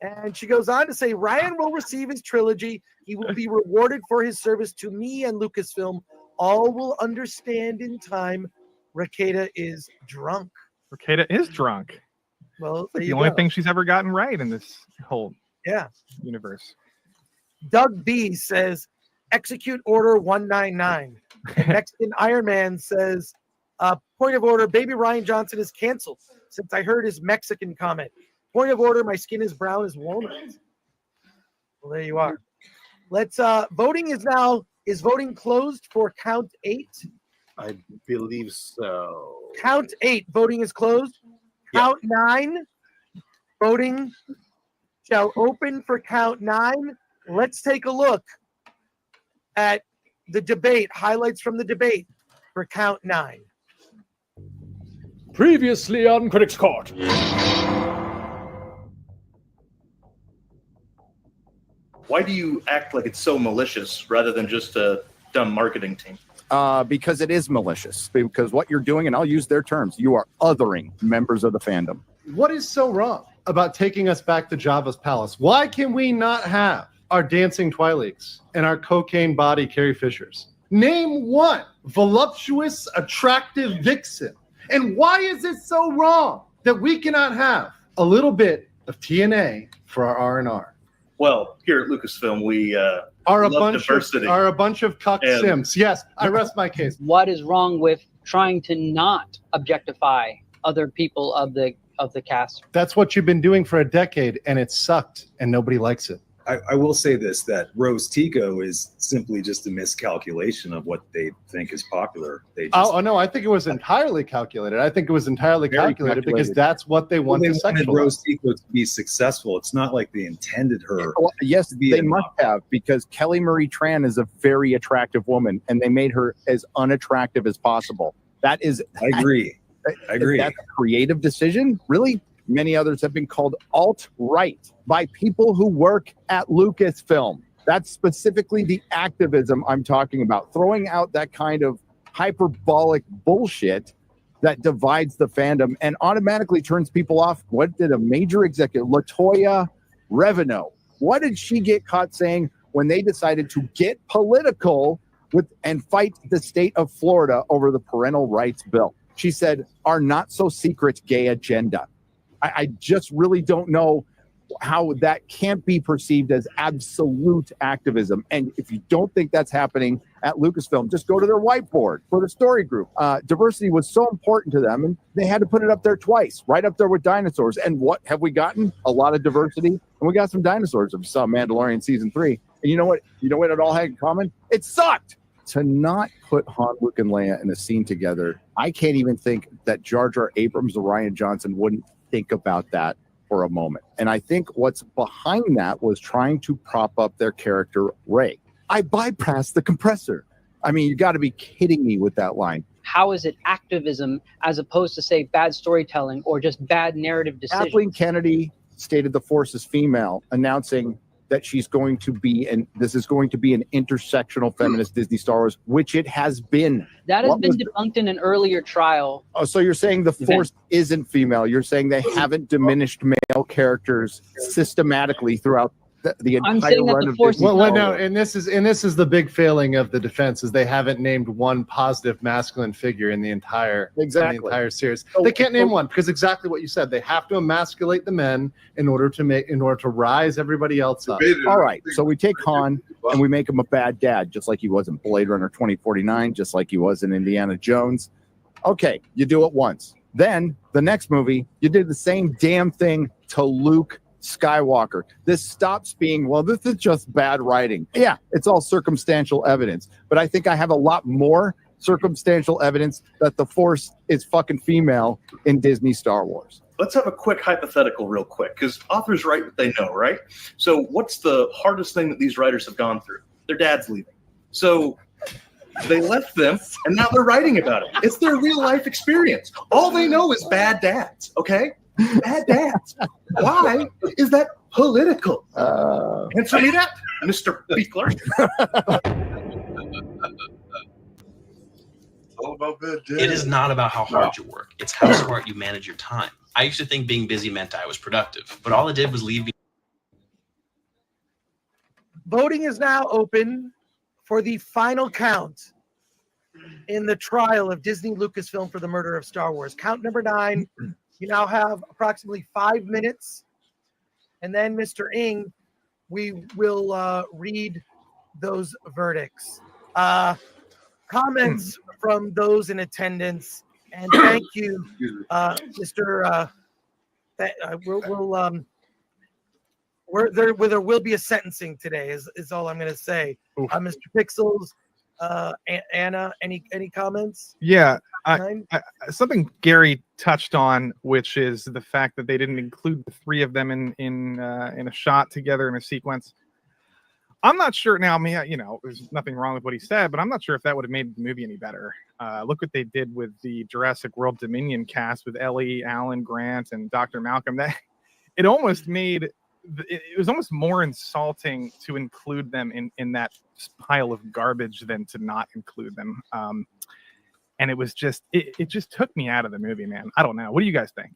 And she goes on to say, Ryan will receive his trilogy. He will be rewarded for his service to me and Lucasfilm. All will understand in time. Rakeda is drunk. Rakeda is drunk. Well, there The you only go. thing she's ever gotten right in this whole universe. Doug B says, execute order 199. And Mexican Iron Man says, point of order, baby Ryan Johnson is canceled since I heard his Mexican comment. Point of order, my skin is brown as walnut. Well, there you are. Let's voting is voting closed for count 8? I believe so. Count 8, voting is closed. Count 9, voting shall open for count 9. Let's take a look at the debate, highlights from the debate for count 9. Previously on Critics Court. Why do you act like it's so malicious rather than just a dumb marketing team? Because it is malicious. Because what you're doing, and I'll use their terms, you are othering members of the fandom. What is so wrong about taking us back to Jabba's palace? Why can we not have our dancing Twi'leks and our cocaine body Carrie Fishers? Name one voluptuous, attractive vixen. And why is it so wrong that we cannot have a little bit of TNA for our R&R? Well, here at Lucasfilm, we Are a love bunch diversity. of cuck And- sims. Yes, I rest my case. What is wrong with trying to not objectify other people of the cast? That's what you've been doing for a decade, and it sucked, and nobody likes it. I will say this, that Rose Tico is simply just a miscalculation of what they think is popular. They just, Oh no, I think it was entirely calculated. I think it was entirely Very calculated because calculated. that's what they want they to wanted sexualize. Rose Tico to be successful. It's not like they intended her. Well, yes, to be they a must have, because Kelly Marie Tran is a very attractive woman, and they made her as unattractive as possible. That is, I agree. I agree. That's a creative decision. Really, many others have been called alt-right by people who work at Lucasfilm. That's specifically the activism I'm talking about. Throwing out that kind of hyperbolic bullshit that divides the fandom and automatically turns people off. What did a major executive, LaToya Revenue, what did she get caught saying when they decided to get political with and fight the state of Florida over the parental rights bill? She said, our not so secret gay agenda. I just really don't know how that can't be perceived as absolute activism. And if you don't think that's happening at Lucasfilm, just go to their whiteboard for the story group. Diversity was so important to them, and they had to put it up there twice, right up there with dinosaurs. And what have we gotten? A lot of diversity, and we got some dinosaurs. If you saw Mandalorian season 3, and you know what it all had in common? It sucked. To not put Han, Luke, and Leia in a scene together, I can't even think that Jar Jar Abrams or Rian Johnson wouldn't think about that for a moment. And I think what's behind that was trying to prop up their character Rey. I bypassed the compressor. I mean, you got to be kidding me with that line. How is it activism as opposed to, say, bad storytelling or just bad narrative decisions? Kathleen Kennedy stated the Force is female, announcing that she's going to be, and this is going to be an intersectional feminist Disney Star Wars, which it has been. That has been debunked in an earlier trial. Oh, so you're saying the Force isn't female? You're saying they haven't diminished male characters systematically throughout the entire run of Disney? Well, no, and this is the big failing of the defense is they haven't named one positive masculine figure in the entire series. They can't name one because exactly what you said. They have to emasculate the men in order to rise everybody else up. All right, so we take Han and we make him a bad dad, just like he was in Blade Runner 2049, just like he was in Indiana Jones. Okay, you do it once. Then the next movie, you did the same damn thing to Luke Skywalker. This stops being, well, this is just bad writing. Yeah, it's all circumstantial evidence, but I think I have a lot more circumstantial evidence that the Force is fucking female in Disney Star Wars. Let's have a quick hypothetical real quick, because authors write what they know, right? So what's the hardest thing that these writers have gone through? Their dad's leaving. So they left them, and now they're writing about it. It's their real life experience. All they know is bad dads, okay? Bad dads. Why is that political? Answer me that, Mr. Beekler. All about bad dads. It is not about how hard you work. It's how smart you manage your time. I used to think being busy meant I was productive, but all it did was leave me. Voting is now open for the final count in the trial of Disney Lucasfilm for the murder of Star Wars. Count number 9. You now have approximately 5 minutes. And then, Mr. Ng, we will read those verdicts. Comments from those in attendance. And thank you, Mr. There will be a sentencing today, is all I'm going to say. Mr. Pixels, Anna, any comments? Yeah, something Gary touched on, which is the fact that they didn't include the 3 of them in a shot together in a sequence. I'm not sure now. I mean, there's nothing wrong with what he said, but I'm not sure if that would have made the movie any better. Look what they did with the Jurassic World Dominion cast with Ellie, Alan Grant, and Dr. Malcolm. That it almost made it was almost more insulting to include them in that pile of garbage than to not include them. And it was just it just took me out of the movie, man. I don't know. What do you guys think?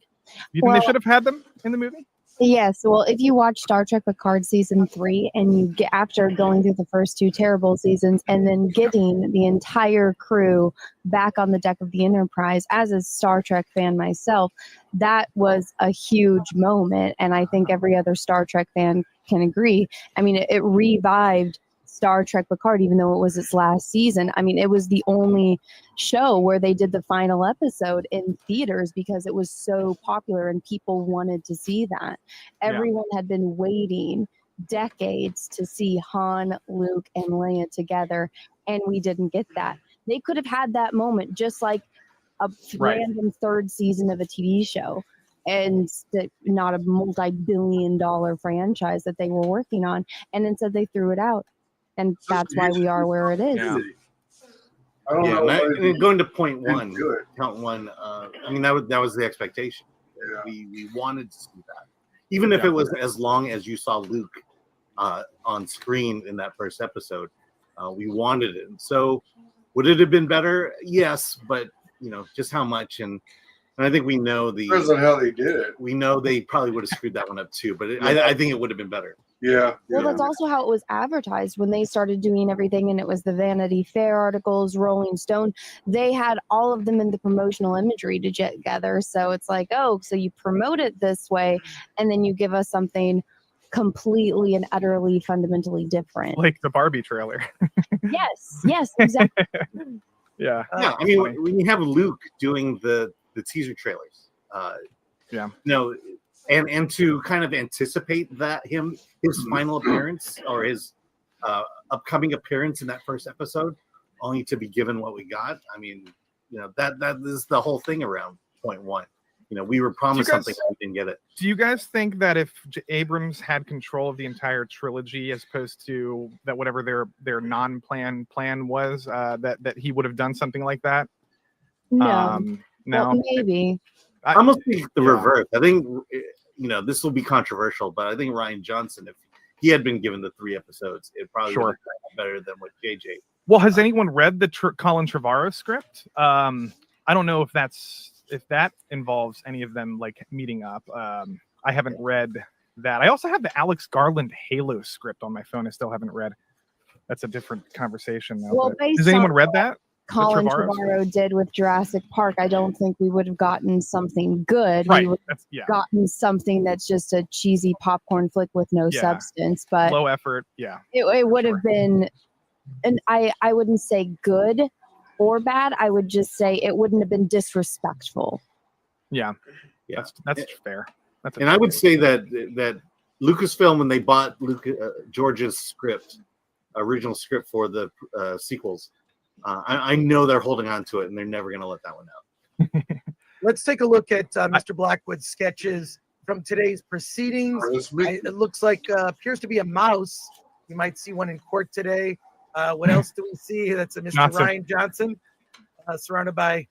You think they should have had them in the movie? Yes. Well, if you watch Star Trek Picard season 3 and you get after going through the first 2 terrible seasons and then getting the entire crew back on the deck of the Enterprise, as a Star Trek fan myself, that was a huge moment. And I think every other Star Trek fan can agree. I mean, it revived Star Trek Picard, even though it was its last season. I mean, it was the only show where they did the final episode in theaters because it was so popular and people wanted to see that. Everyone had been waiting decades to see Han, Luke, and Leia together, and we didn't get that. They could have had that moment just like a random 3rd season of a TV show, and not a multi-billion-dollar franchise that they were working on, and instead they threw it out. And that's why we are where it is. Going to point 1, count 1. I mean, that was the expectation. Yeah. We wanted to see that, even if it was as long as you saw Luke on screen in that first episode. We wanted it. So would it have been better? Yes, but just how much? And I think we know Depends on how they did it. We know they probably would have screwed that one up too, but I think it would have been better. Yeah. Well, that's also how it was advertised when they started doing everything, and it was the Vanity Fair articles, Rolling Stone. They had all of them in the promotional imagery together. So it's like, oh, so you promote it this way, and then you give us something completely and utterly fundamentally different. Like the Barbie trailer. Yes, exactly. Yeah. Yeah, I mean, when you have Luke doing the teaser trailers, and to kind of anticipate that his final appearance or his upcoming appearance in that first episode, only to be given what we got. I mean, that is the whole thing around point one. We were promised something and we didn't get it. Do you guys think that if Abrams had control of the entire trilogy, as opposed to that whatever their non-plan was, that he would have done something like that? No. No, Well, maybe. I almost think the reverse. I think this will be controversial, but I think Rian Johnson, if he had been given the 3 episodes, it probably would have been better than what JJ. Well, has anyone read the Colin Trevorrow script? I don't know if that involves any of them like meeting up. I haven't read that. I also have the Alex Garland Halo script on my phone. I still haven't read. That's a different conversation now. Well, Has anyone read that? Colin Trevorrow Trevorrow did with Jurassic Park, I don't think we would have gotten something good. Right. We would have gotten something that's just a cheesy popcorn flick with no substance. But low effort. Yeah. It would have been, and I wouldn't say good or bad. I would just say it wouldn't have been disrespectful. Yeah. That's fair. And I would say that Lucasfilm, when they bought George's original script for the sequels, I know they're holding on to it and they're never going to let that one out. Let's take a look at Mr. Blackwood's sketches from today's proceedings. It looks like appears to be a mouse. You might see one in court today. What else do we see? That's a Mr. Johnson. Ryan Johnson, surrounded by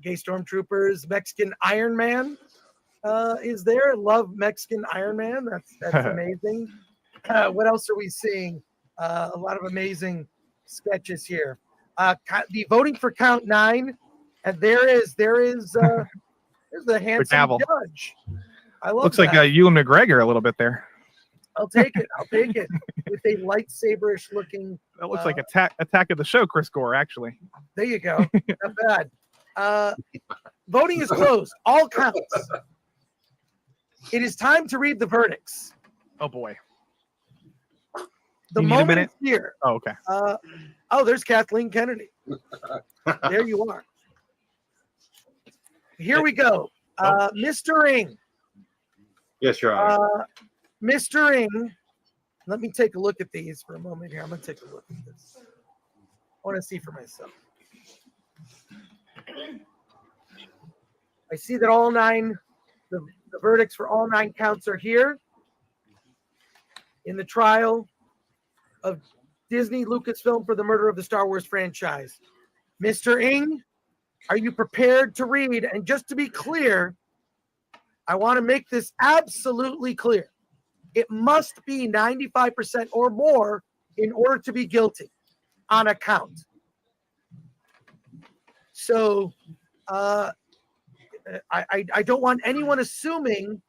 gay stormtroopers. Mexican Iron Man is there. Love Mexican Iron Man. That's amazing. What else are we seeing? A lot of amazing sketches here. The voting for count 9, and there's the handsome gavel. judge. I love Looks that. like Ewan McGregor a little bit there. I'll take it with a lightsaber-ish looking. That looks like attack of the show, Chris Gore, actually. There you go. Not bad. Voting is closed. All counts. It is time to read the verdicts. Oh boy. The You need a moment minute? is here. Oh, okay. There's Kathleen Kennedy. There you are. Here we go. Mr. Ing. Yes, Your Honor. Mr. Ing, let me take a look at these for a moment here. I'm going to take a look at this. I want to see for myself. I see that all 9, the verdicts for all 9 counts are here in the trial of Disney Lucasfilm for the murder of the Star Wars franchise. Mr. Ing, are you prepared to read? And just to be clear, I want to make this absolutely clear. It must be 95% or more in order to be guilty on a count. So I don't want anyone assuming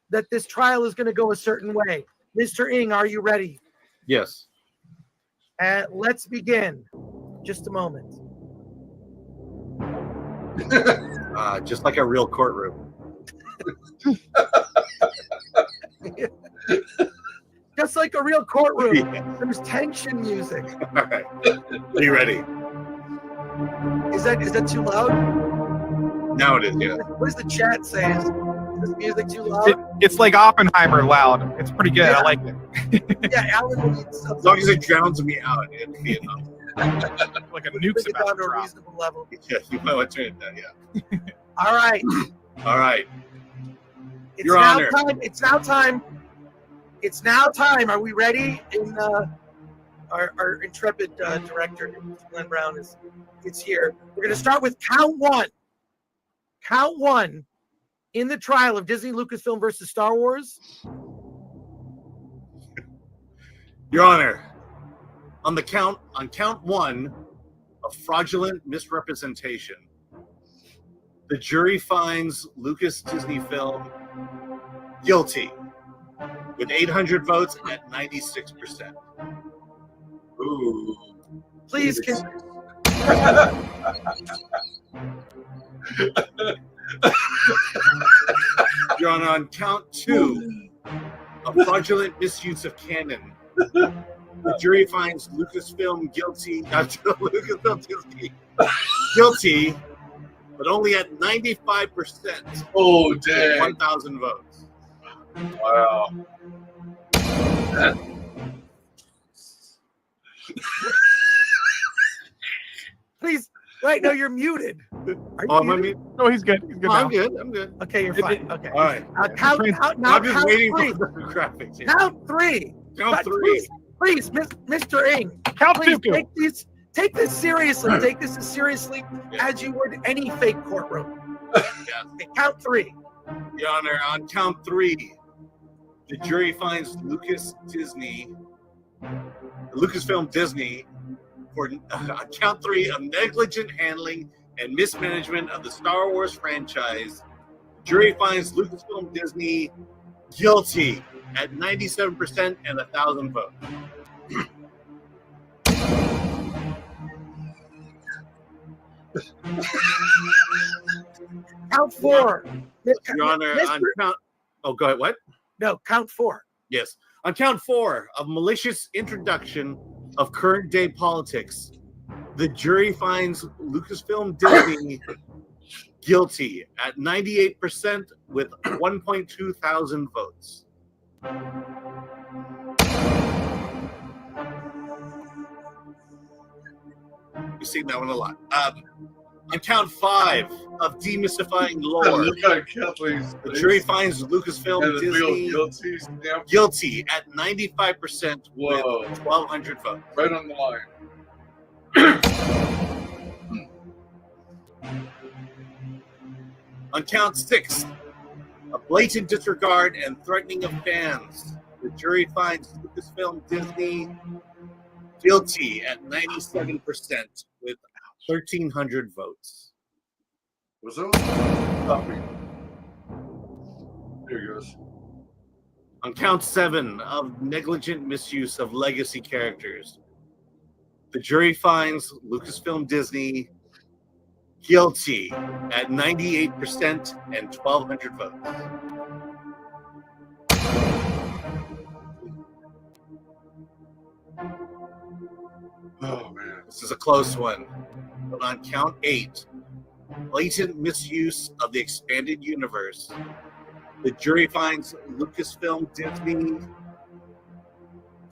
that this trial is going to go a certain way. Mr. Ing, are you ready? Yes. Let's begin. Just a moment. Just like a real courtroom. Just like a real courtroom. Yeah. There's tension music. All right. Are you ready? Is that too loud? Now it is, yeah. What does the chat say? Is this music too loud? It's like Oppenheimer loud. It's pretty good. I like it. Yeah, Alan will need something. As long as it drowns me out, it'd be enough. Like a nuke's Bring it about down to to a drop. reasonable level. Yeah, you might want to turn it down, yeah. All right. All right. It's Your now Honor. time. It's now time. It's now time. Are we ready? Our intrepid director, Glenn Brown, is here. We're going to start with count 1. Count 1 in the trial of Disney Lucasfilm versus Star Wars. Your Honor, on count one of fraudulent misrepresentation, the jury finds Lucas Disney Film guilty with 800 votes at 96%. Ooh. Please, Your Honor, on count two of fraudulent misuse of canon, the jury finds Lucasfilm guilty, Lucasfilm Disney guilty, but only at 95%. Oh, dang. 1,000 votes. Wow. Please. Wait, no, you're muted. Are you am I muted? muted? No, he's good. He's good. I'm now. good. I'm good. Okay, you're fine. Okay. All right. Count I'm just count waiting three. for the graphics. here. Count three. Count three. Please, Mr. Ing. Count please two. take this seriously. Take this as seriously as you would any fake courtroom. Okay, count three. Your Honor, on count three, the jury finds Lucasfilm Disney for on count three of negligent handling and mismanagement of the Star Wars franchise. The jury finds Lucasfilm Disney guilty at 97% and 1,000 votes. Count four. Your Honor, on count. Oh, go ahead. What? No, count four. Yes. On count four of malicious introduction of current day politics, the jury finds Lucasfilm Disney guilty at 98% with 1.2 thousand votes. You've seen that one a lot. On count five of demystifying lore, Look at Kathleen's the face. jury finds Lucasfilm And the real Disney guilty stamp. guilty at 95% with Whoa. 1,200 votes. Right on the line. On count six, a blatant disregard and threatening of fans, the jury finds Lucasfilm Disney guilty at 97% with 1,300 votes. Was that copy? Here he goes. On count seven of negligent misuse of legacy characters, the jury finds Lucasfilm Disney guilty at 98% and 1,200 votes. Oh, man. This is a close one. But on count eight, blatant misuse of the expanded universe, the jury finds Lucasfilm Disney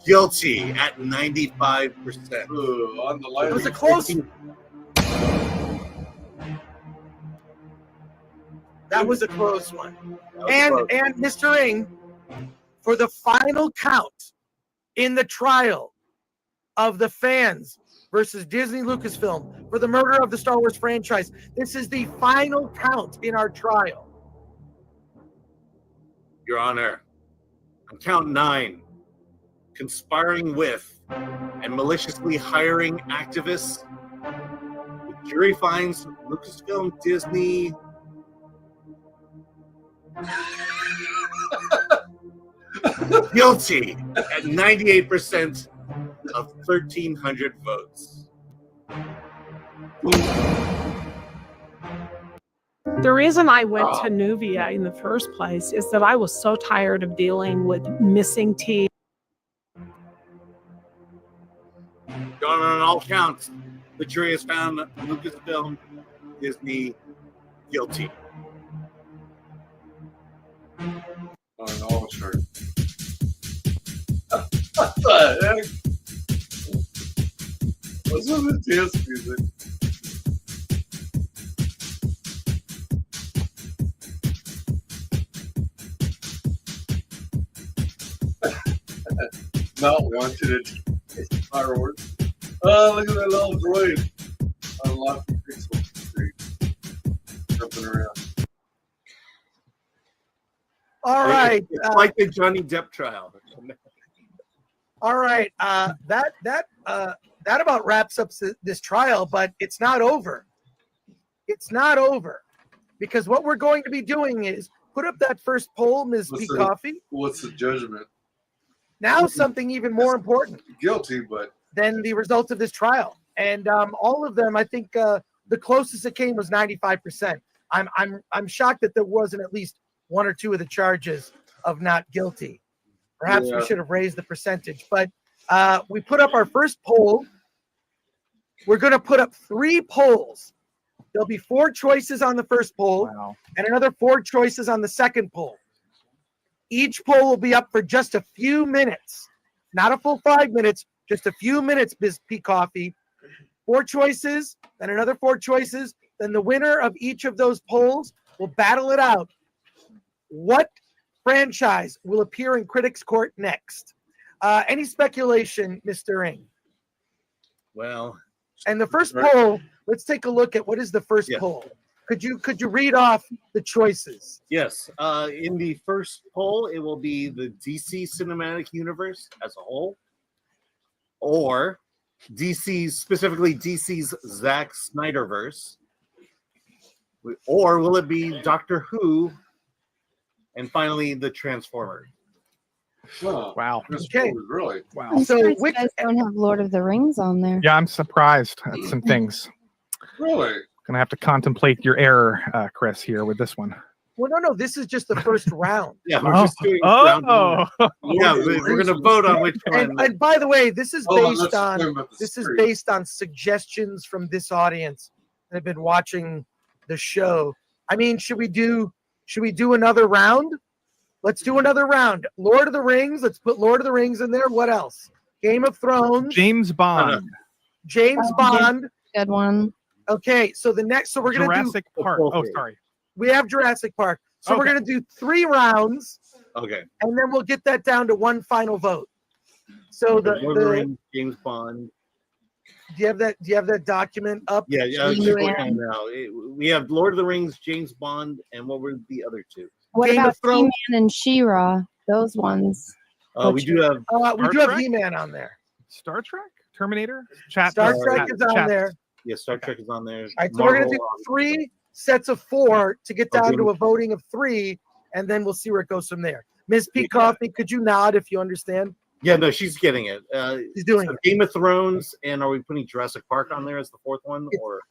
guilty at 95%. Ooh, on the line. It was a close. That was a close one. And Mr. Ing, for the final count in the trial of the fans versus Disney Lucasfilm for the murder of the Star Wars franchise, this is the final count in our trial. Your Honor, on count nine, conspiring with and maliciously hiring activists, the jury finds Lucasfilm Disney guilty at 98% of 1,300 votes. The reason I went to Nuvia in the first place is that I was so tired of dealing with missing teeth. Going on all counts, the jury has found Lucasfilm Disney guilty. On all chart. What the heck? What's with the dance music? Not wanted it. Fireworks. Oh, look at that little droid. Unlocking pixel. Jumping around. All right. It's like the Johnny Depp trial. All right. That about wraps up this trial, but it's not over. It's not over, because what we're going to be doing is put up that first poll, Ms. P. Coffee. What's the judgment? Now something even more important. Guilty, but than the results of this trial. And all of them, I think the closest it came was 95%. I'm shocked that there wasn't at least one or two of the charges of not guilty. Perhaps we should have raised the percentage. But we put up our first poll. We're going to put up 3 polls. There'll be 4 choices on the first poll and another 4 choices on the second poll. Each poll will be up for just a few minutes, not a full 5 minutes, just a few minutes, Ms. P. Coffee. 4 choices, then another 4 choices. Then the winner of each of those polls will battle it out. What franchise will appear in Critics' Court next? Any speculation, Mr. Ng? Well, and the first poll, let's take a look at what is the first poll. Could you read off the choices? Yes. In the first poll, it will be the DC Cinematic Universe as a whole, or specifically DC's Zack Snyderverse, or will it be Doctor Who, and finally the Transformers? Wow. Okay. Really? Wow. I'm surprised you guys don't have Lord of the Rings on there. Yeah, I'm surprised at some things. Really? Gonna have to contemplate your error, Chris, here with this one. Well, no. This is just the first round. Yeah, we're just doing round one. Yeah, we're going to vote on which one. And by the way, this is Hold on, based let's on talk about the this is street. based on suggestions from this audience that have been watching the show. I mean, should we do another round? Let's do another round. Lord of the Rings. Let's put Lord of the Rings in there. What else? Game of Thrones. James Bond. James Bond. Good one. Okay, so we're gonna Jurassic do Park. Oh, sorry. We have Jurassic Park. So we're Okay. gonna do 3 rounds, Okay. and then we'll get that down to one final vote. So Lord of the the Rings, James Bond. do you have that document up? Yeah, I'm just working on it now. We have Lord of the Rings, James Bond, and what were the other 2? What Game about of Thrones. He-Man and She-Ra? Those ones. We do have we do have He-Man on there. Star Trek, Terminator, Chat. Star Trek is on Chat. there. Yeah, Star Trek is on there. All right, so we're gonna do Marvel, 3 sets of 4 to get down Okay. to a voting of 3, and then we'll see where it goes from there. Ms. P. Coffee, could you nod if you understand? Yeah, no, she's getting it. She's doing so it. Game of Thrones, and are we putting Jurassic Park on there as the 4th one, or?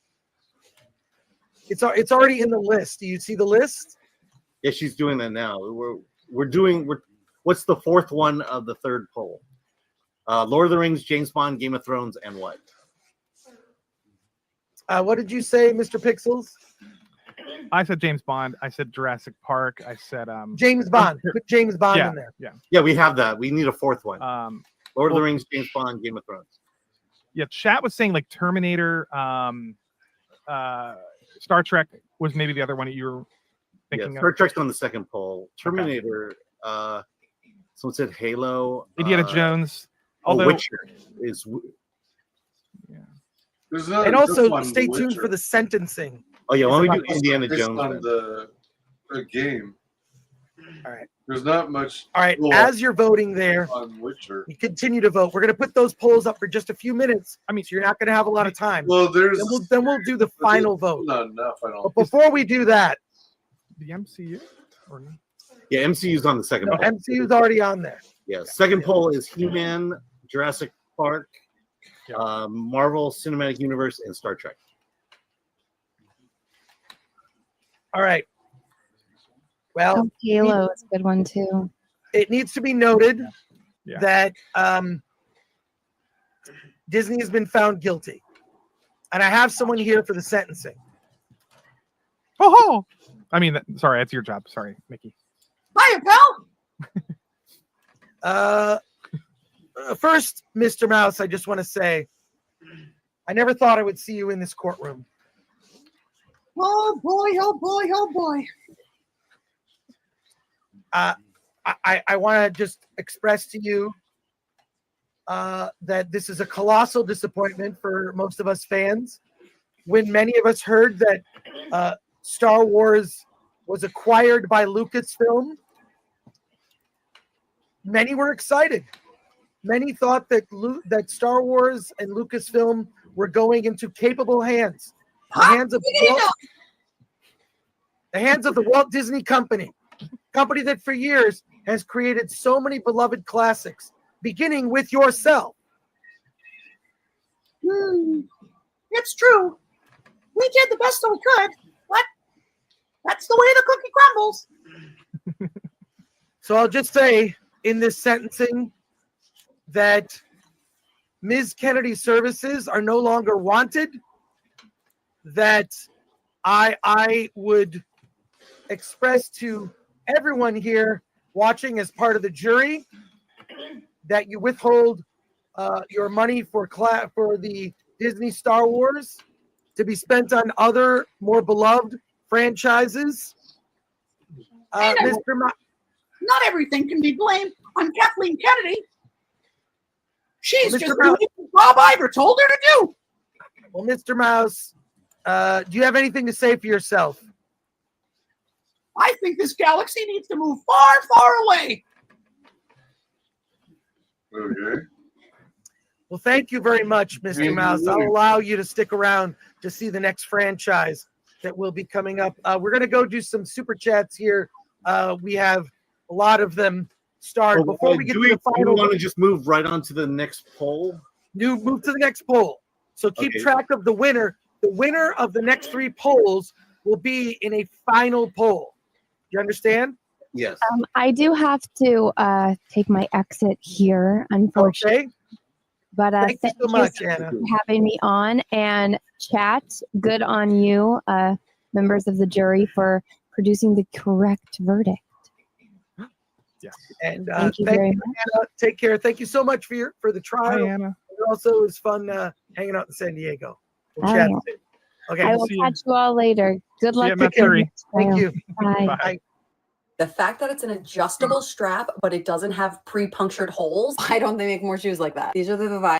It's already in the list. Do you see the list? Yeah, she's doing that now. What's the 4th one of the 3rd poll? Lord of the Rings, James Bond, Game of Thrones, and what? What did you say, Mr. Pixels? I said James Bond. I said Jurassic Park. I said James Bond. Put James Bond yeah, in there. Yeah, we have that. We need a 4th one. Lord of the well- Rings, James Bond, Game of Thrones. Yeah, chat was saying like Terminator, Star Trek was maybe the other one that you were Yeah, thinking Star of. Trek's on the 2nd poll. Terminator. Someone said Halo. Indiana Jones. Although Witcher is. There's not And a good also one, stay The tuned Witcher. for the sentencing. Oh yeah, It's why don't we about- do Indiana Based Jones? on then? the game. All right. There's not much. All right. rule As you're voting there, on Witcher. you continue to vote. We're going to put those polls up for just a few minutes. I mean, so you're not going to have a lot of time. Well, there's Then we'll do the final vote. not enough. I don't. But before we do that, the MCU or no? Yeah, MCU's on the 2nd no, poll. MCU's already on there. Yeah, 2nd poll is He-Man, Jurassic Park, Marvel Cinematic Universe, and Star Trek. All right. Well, Oh, Halo is a good one too. it needs to be noted Yeah. that Disney has been found guilty. And I have someone here for the sentencing. Oh, I mean, sorry, that's your job. Sorry, Mickey. Hiya, pal. First, Mr. Mouse, I just want to say, I never thought I would see you in this courtroom. Oh boy, oh boy, oh boy. I want to just express to you that this is a colossal disappointment for most of us fans. When many of us heard that Star Wars was acquired by Lucasfilm, many were excited. Many thought that that Star Wars and Lucasfilm were going into capable hands. The hands of the Walt Disney Company that for years has created so many beloved classics, beginning with yourself. It's true. We did the best that we could, but that's the way the cookie crumbles. So I'll just say in this sentencing that Ms. Kennedy's services are no longer wanted, that I would express to everyone here watching as part of the jury that you withhold your money for the Disney Star Wars to be spent on other more beloved franchises. Not everything can be blamed on Kathleen Kennedy. She's just doing what Bob Iger told her to do. Well, Mr. Mouse, do you have anything to say for yourself? I think this galaxy needs to move far, far away. Okay. Well, thank you very much, Mr. Mouse. I'll allow you to stick around to see the next franchise that will be coming up. We're going to go do some super chats here. We have a lot of them started. Before we get to the final, do we want to just move right on to the next poll? Move to the next poll. So keep track of the winner. The winner of the next 3 polls will be in a final poll. You understand? Yes. I do have to take my exit here, unfortunately. Okay. But thank you so much, Anna, for having me on. And chat, good on you, members of the jury, for producing the correct verdict. Yes. And thank you very much. Anna. Take care. Thank you so much for the trial. Hi, Anna. It also was fun hanging out in San Diego. We'll Oh, chat yeah. soon. Okay. I will catch you all later. Good luck. Take care. Thank you. Bye. Bye. The fact that it's an adjustable strap, but it doesn't have pre-punctured holes. Why don't they make more shoes like that? These are the vibes.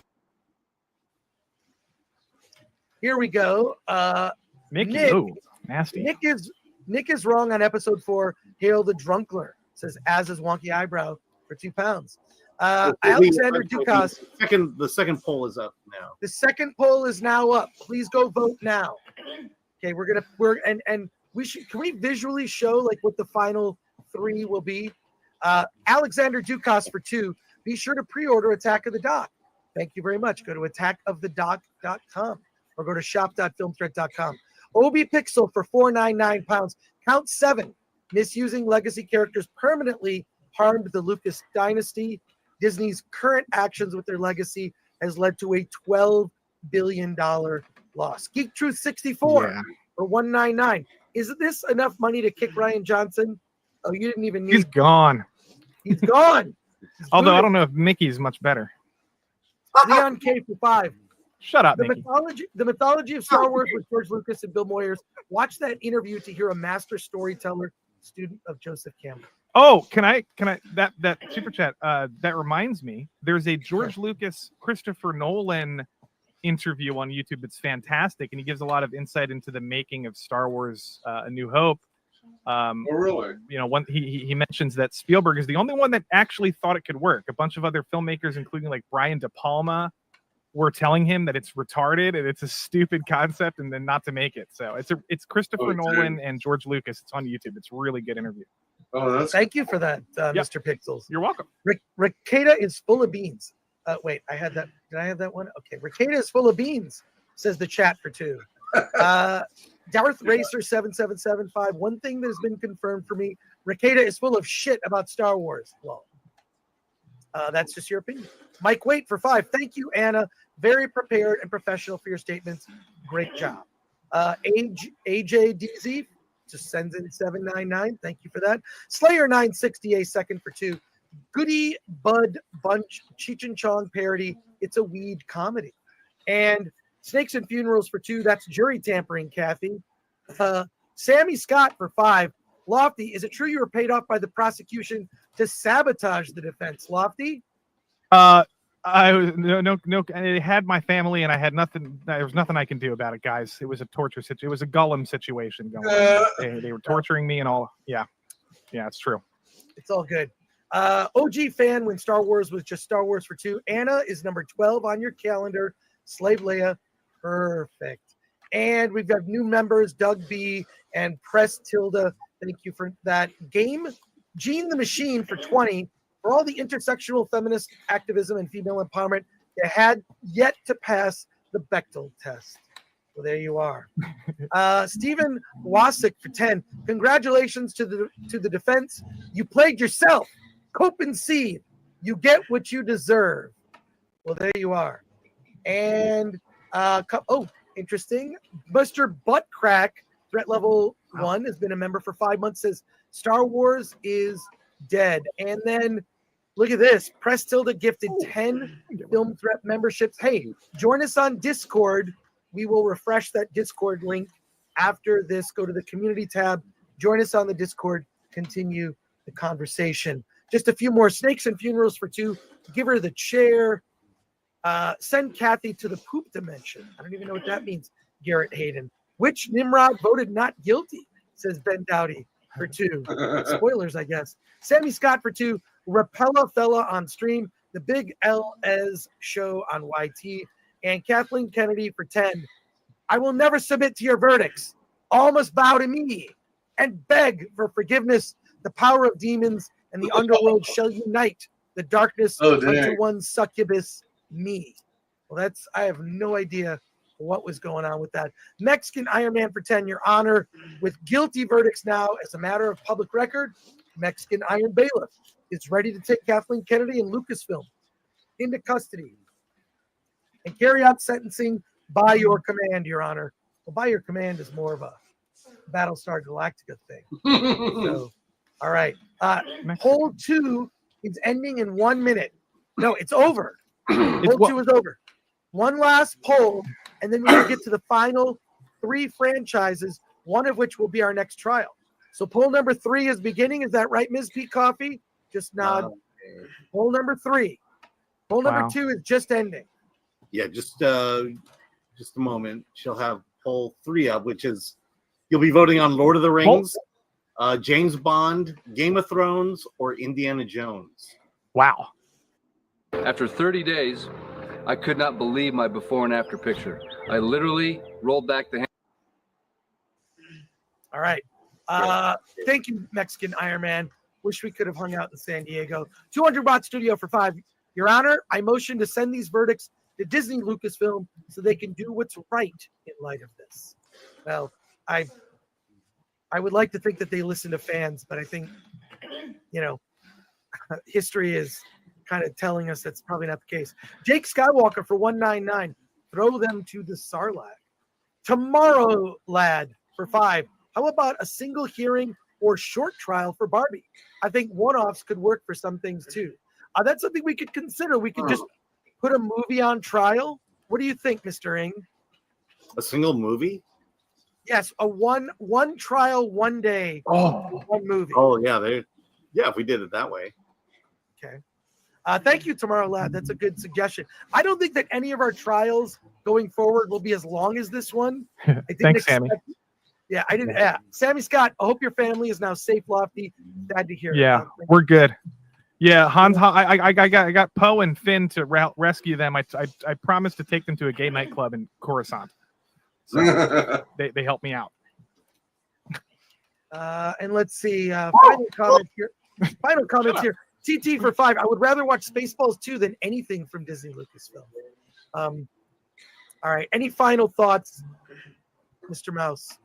Here we go. Mickey, Nick, ooh, nasty. Nick is wrong on episode 4. Hail the Drunkler. Says as is wonky eyebrow for £2. Alexander Dukas. The second poll is up now. The second poll is now up. Please go vote now. Okay, can we visually show like what the final 3 will be? Alexander Dukas for 2. Be sure to pre-order Attack of the Doc. Thank you very much. Go to attackofthedoc.com or go to shop.filmthreat.com. Obi Pixel for £4.99. Count 7. Misusing legacy characters permanently harmed the Lucas dynasty. Disney's current actions with their legacy has led to a $12 billion loss. Geek Truth 64 for $1.99. Is this enough money to kick Ryan Johnson? Oh, you didn't even need. He's gone. He's gone. Although I don't know if Mickey's much better. Leon K for 5. Shut up, The Mickey. mythology of Star Wars with George Lucas and Bill Moyers. Watch that interview to hear a master storyteller, student of Joseph Campbell. Oh, can I that super chat that reminds me, there's a George Lucas Christopher Nolan interview on YouTube that's fantastic, and he gives a lot of insight into the making of Star Wars A New Hope. Oh, really? You know, he mentions that Spielberg is the only one that actually thought it could work. A bunch of other filmmakers, including like Brian De Palma, were telling him that it's retarded and it's a stupid concept and then not to make it. So it's Christopher Nolan and George Lucas. It's on YouTube. It's a really good interview. Oh, Thank you for that, Mr. Pixels. You're welcome. Ricada is full of beans. Wait, I had that. Did I have that one? Okay, Ricada is full of beans, says the chat for 2. Darth Racer 7775. One thing that has been confirmed for me: Ricada is full of shit about Star Wars. Well, that's just your opinion. Mike, wait for 5. Thank you, Anna. Very prepared and professional for your statements. Great job. AJDZ just sends in 799. Thank you for that. Slayer 968 second for 2. Goody Bud Bunch Cheech and Chong parody. It's a weed comedy. And Snakes and Funerals for 2. That's jury tampering, Kathy. Sammy Scott for 5. Lofty, is it true you were paid off by the prosecution to sabotage the defense? Lofty? I had my family and I had nothing. There was nothing I can do about it, guys. It was a torture situation. It was a Gollum situation going on. They were torturing me and all. Yeah, it's true. It's all good. OG fan when Star Wars was just Star Wars for 2. Anna is number 12 on your calendar. Slave Leia, perfect. And we've got new members, Doug B and Press Tilda. Thank you for that. Game Gene the Machine for 20. For all the intersectional feminist activism and female empowerment, you had yet to pass the Bechdel test. Well, there you are. Stephen Wasik for 10. Congratulations to the defense. You played yourself. Cope and seed. You get what you deserve. Well, there you are. And interesting. Mr. Buttcrack, threat level 1, has been a member for 5 months. Says Star Wars is dead. And then look at this. Press Tilda gifted 10 film threat memberships. Hey, join us on Discord. We will refresh that Discord link after this. Go to the community tab. Join us on the Discord. Continue the conversation. Just a few more. Snakes and Funerals for 2. Give her the chair. Send Kathy to the poop dimension. I don't even know what that means. Garrett Hayden. Which Nimrod voted not guilty? Says Ben Dowdy for 2. Spoilers, I guess. Sammy Scott for 2. Rapella Fella on stream. The Big LS show on YT. And Kathleen Kennedy for 10. I will never submit to your verdicts. All must bow to me and beg for forgiveness. The power of demons and the underworld shall unite. The darkness unto one succubus, me. Well, I have no idea what was going on with that. Mexican Iron Man for 10, Your Honor. With guilty verdicts now, as a matter of public record, Mexican Iron Bailiff is ready to take Kathleen Kennedy and Lucasfilm into custody and carry out sentencing by your command, Your Honor. Well, by your command is more of a Battlestar Galactica thing. So, all right. Hold 2 is ending in 1 minute. No, it's over. Hold 2 is over. One last poll, and then we will get to the final 3 franchises, one of which will be our next trial. So poll number 3 is beginning. Is that right, Ms. P. Coffee? Just nod. Poll number 3. Poll number 2 is just ending. Yeah, just a moment. She'll have poll 3 up, which is you'll be voting on Lord of the Rings, James Bond, Game of Thrones, or Indiana Jones. Wow. After 30 days, I could not believe my before and after picture. I literally rolled back the hand. All right. Thank you, Mexican Iron Man. Wish we could have hung out in San Diego. 200 Watt Studio for 5. Your Honor, I motion to send these verdicts to Disney Lucasfilm so they can do what's right in light of this. Well, I would like to think that they listen to fans, but I think, history is kind of telling us that's probably not the case. Jake Skywalker for 199. Throw them to the Sarlacc. Tomorrow, Lad for 5. How about a single hearing or short trial for Barbie? I think one-offs could work for some things too. That's something we could consider. We could just put a movie on trial. What do you think, Mr. Ng? A single movie? Yes, a one trial, 1 day, one movie. Oh yeah, if we did it that way. Okay. Thank you, Tomorrow Lad. That's a good suggestion. I don't think that any of our trials going forward will be as long as this one. Thanks, Sammy. Yeah, I didn't. Yeah, Sammy Scott. I hope your family is now safe, Lofty. Glad to hear. Yeah, we're good. Yeah, Hans. I got Poe and Finn to rescue them. I promised to take them to a gay nightclub in Coruscant. So they helped me out. And let's see. Final comment here. Final comments here. TT for 5. I would rather watch Spaceballs 2 than anything from Disney Lucasfilm. All right. Any final thoughts, Mr. Mouse?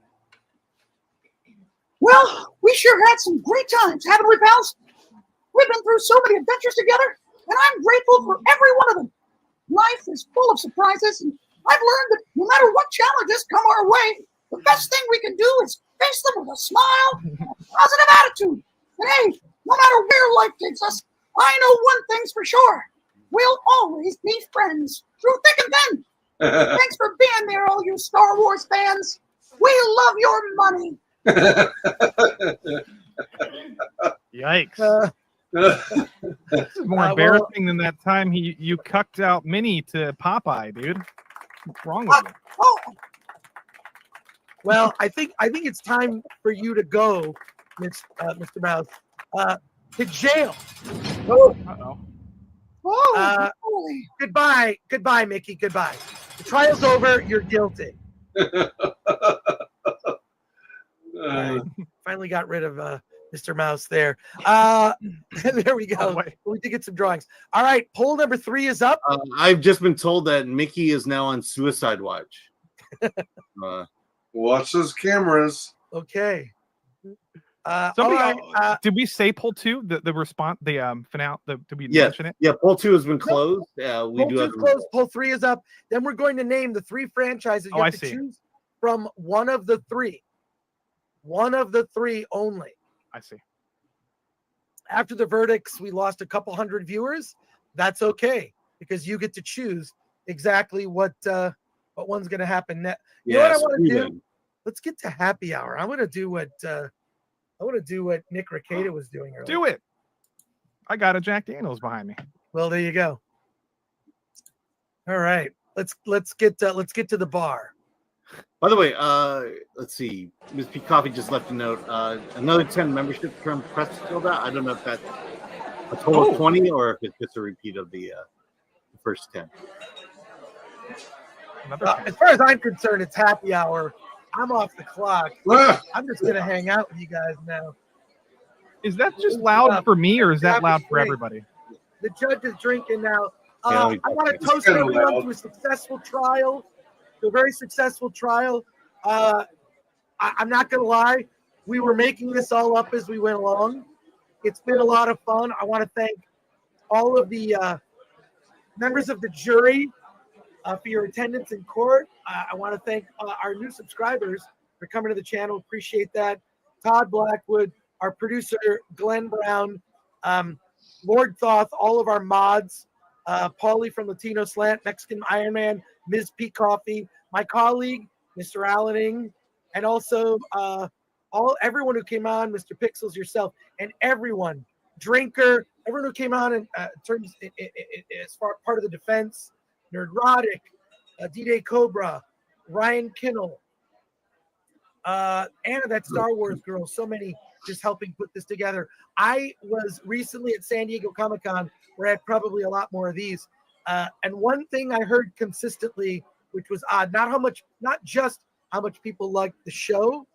Well, we sure had some great times, haven't we, pals? We've been through so many adventures together, and I'm grateful for every one of them. Life is full of surprises, and I've learned that no matter what challenges come our way, the best thing we can do is face them with a smile and a positive attitude. And hey, no matter where life takes us, I know one thing's for sure. We'll always be friends through thick and thin. Thanks for being there, all you Star Wars fans. We love your money. Yikes. This is more embarrassing than that time you cucked out Minnie to Popeye, dude. What's wrong with you? Well, I think it's time for you to go, Mr. Mouse. to jail. Uh-oh. Goodbye, Mickey. Goodbye. The trial's over. You're guilty. Right. Finally got rid of Mr. Mouse there. There we go. We did get some drawings. All right, poll number 3 is up. I've just been told that Mickey is now on suicide watch. Watch those cameras. Okay. Somebody, did we say poll 2? The response, the finale. Did we mention it? Yeah, poll 2 has been closed. We Poll do 2 have is closed. Poll 3 is up. Then we're going to name the 3 franchises. You Oh, have I to see. choose from one of the 3. One of the 3 only. I see. After the verdicts, we lost a couple hundred viewers. That's okay because you get to choose exactly what one's going to happen next. You know what I want to do? Let's get to happy hour. I want to do what Nick Ricada was doing earlier. Do it. I got a Jack Daniels behind me. Well, there you go. All right, let's get to the bar. By the way, let's see. Ms. P. Coffee just left a note. Another 10 membership term press filled out. I don't know if that's a total of 20 or if it's just a repeat of the first 10. As far as I'm concerned, it's happy hour. I'm off the clock. I'm just gonna hang out with you guys now. Is that just loud for me, or is that loud for everybody? The judge is drinking now. Yeah, I want to it's toast kinda everyone loud. to a successful trial, to a very successful trial. I'm not going to lie. We were making this all up as we went along. It's been a lot of fun. I want to thank all of the members of the jury for your attendance in court. I want to thank our new subscribers for coming to the channel. Appreciate that. Todd Blackwood, our producer, Glenn Brown, Lord Thoth, all of our mods, Paulie from Latino Slant, Mexican Iron Man, Ms. P. Coffee, my colleague, Mr. Allening, and also everyone who came on, Mr. Pixels, yourself, and everyone, Drinker, everyone who came on and terms as far part of the defense, Nerdrotic, D-Day Cobra, Ryan Kinnell, Anna, that Star Wars girl, so many just helping put this together. I was recently at San Diego Comic-Con where I had probably a lot more of these. And one thing I heard consistently, which was odd, not just how much people liked the show,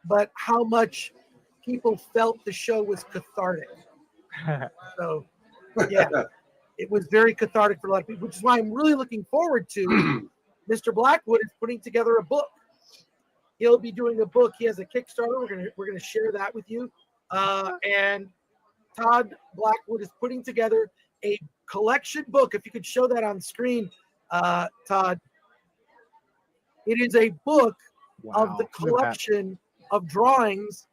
but how much people felt the show was cathartic. So, yeah, it was very cathartic for a lot of people, which is why I'm really looking forward to Mr. Blackwood is putting together a book. He'll be doing a book. He has a Kickstarter. We're gonna share that with you. And Todd Blackwood is putting together a collection book. If you could show that on screen, Todd. It is a book of the collection of drawings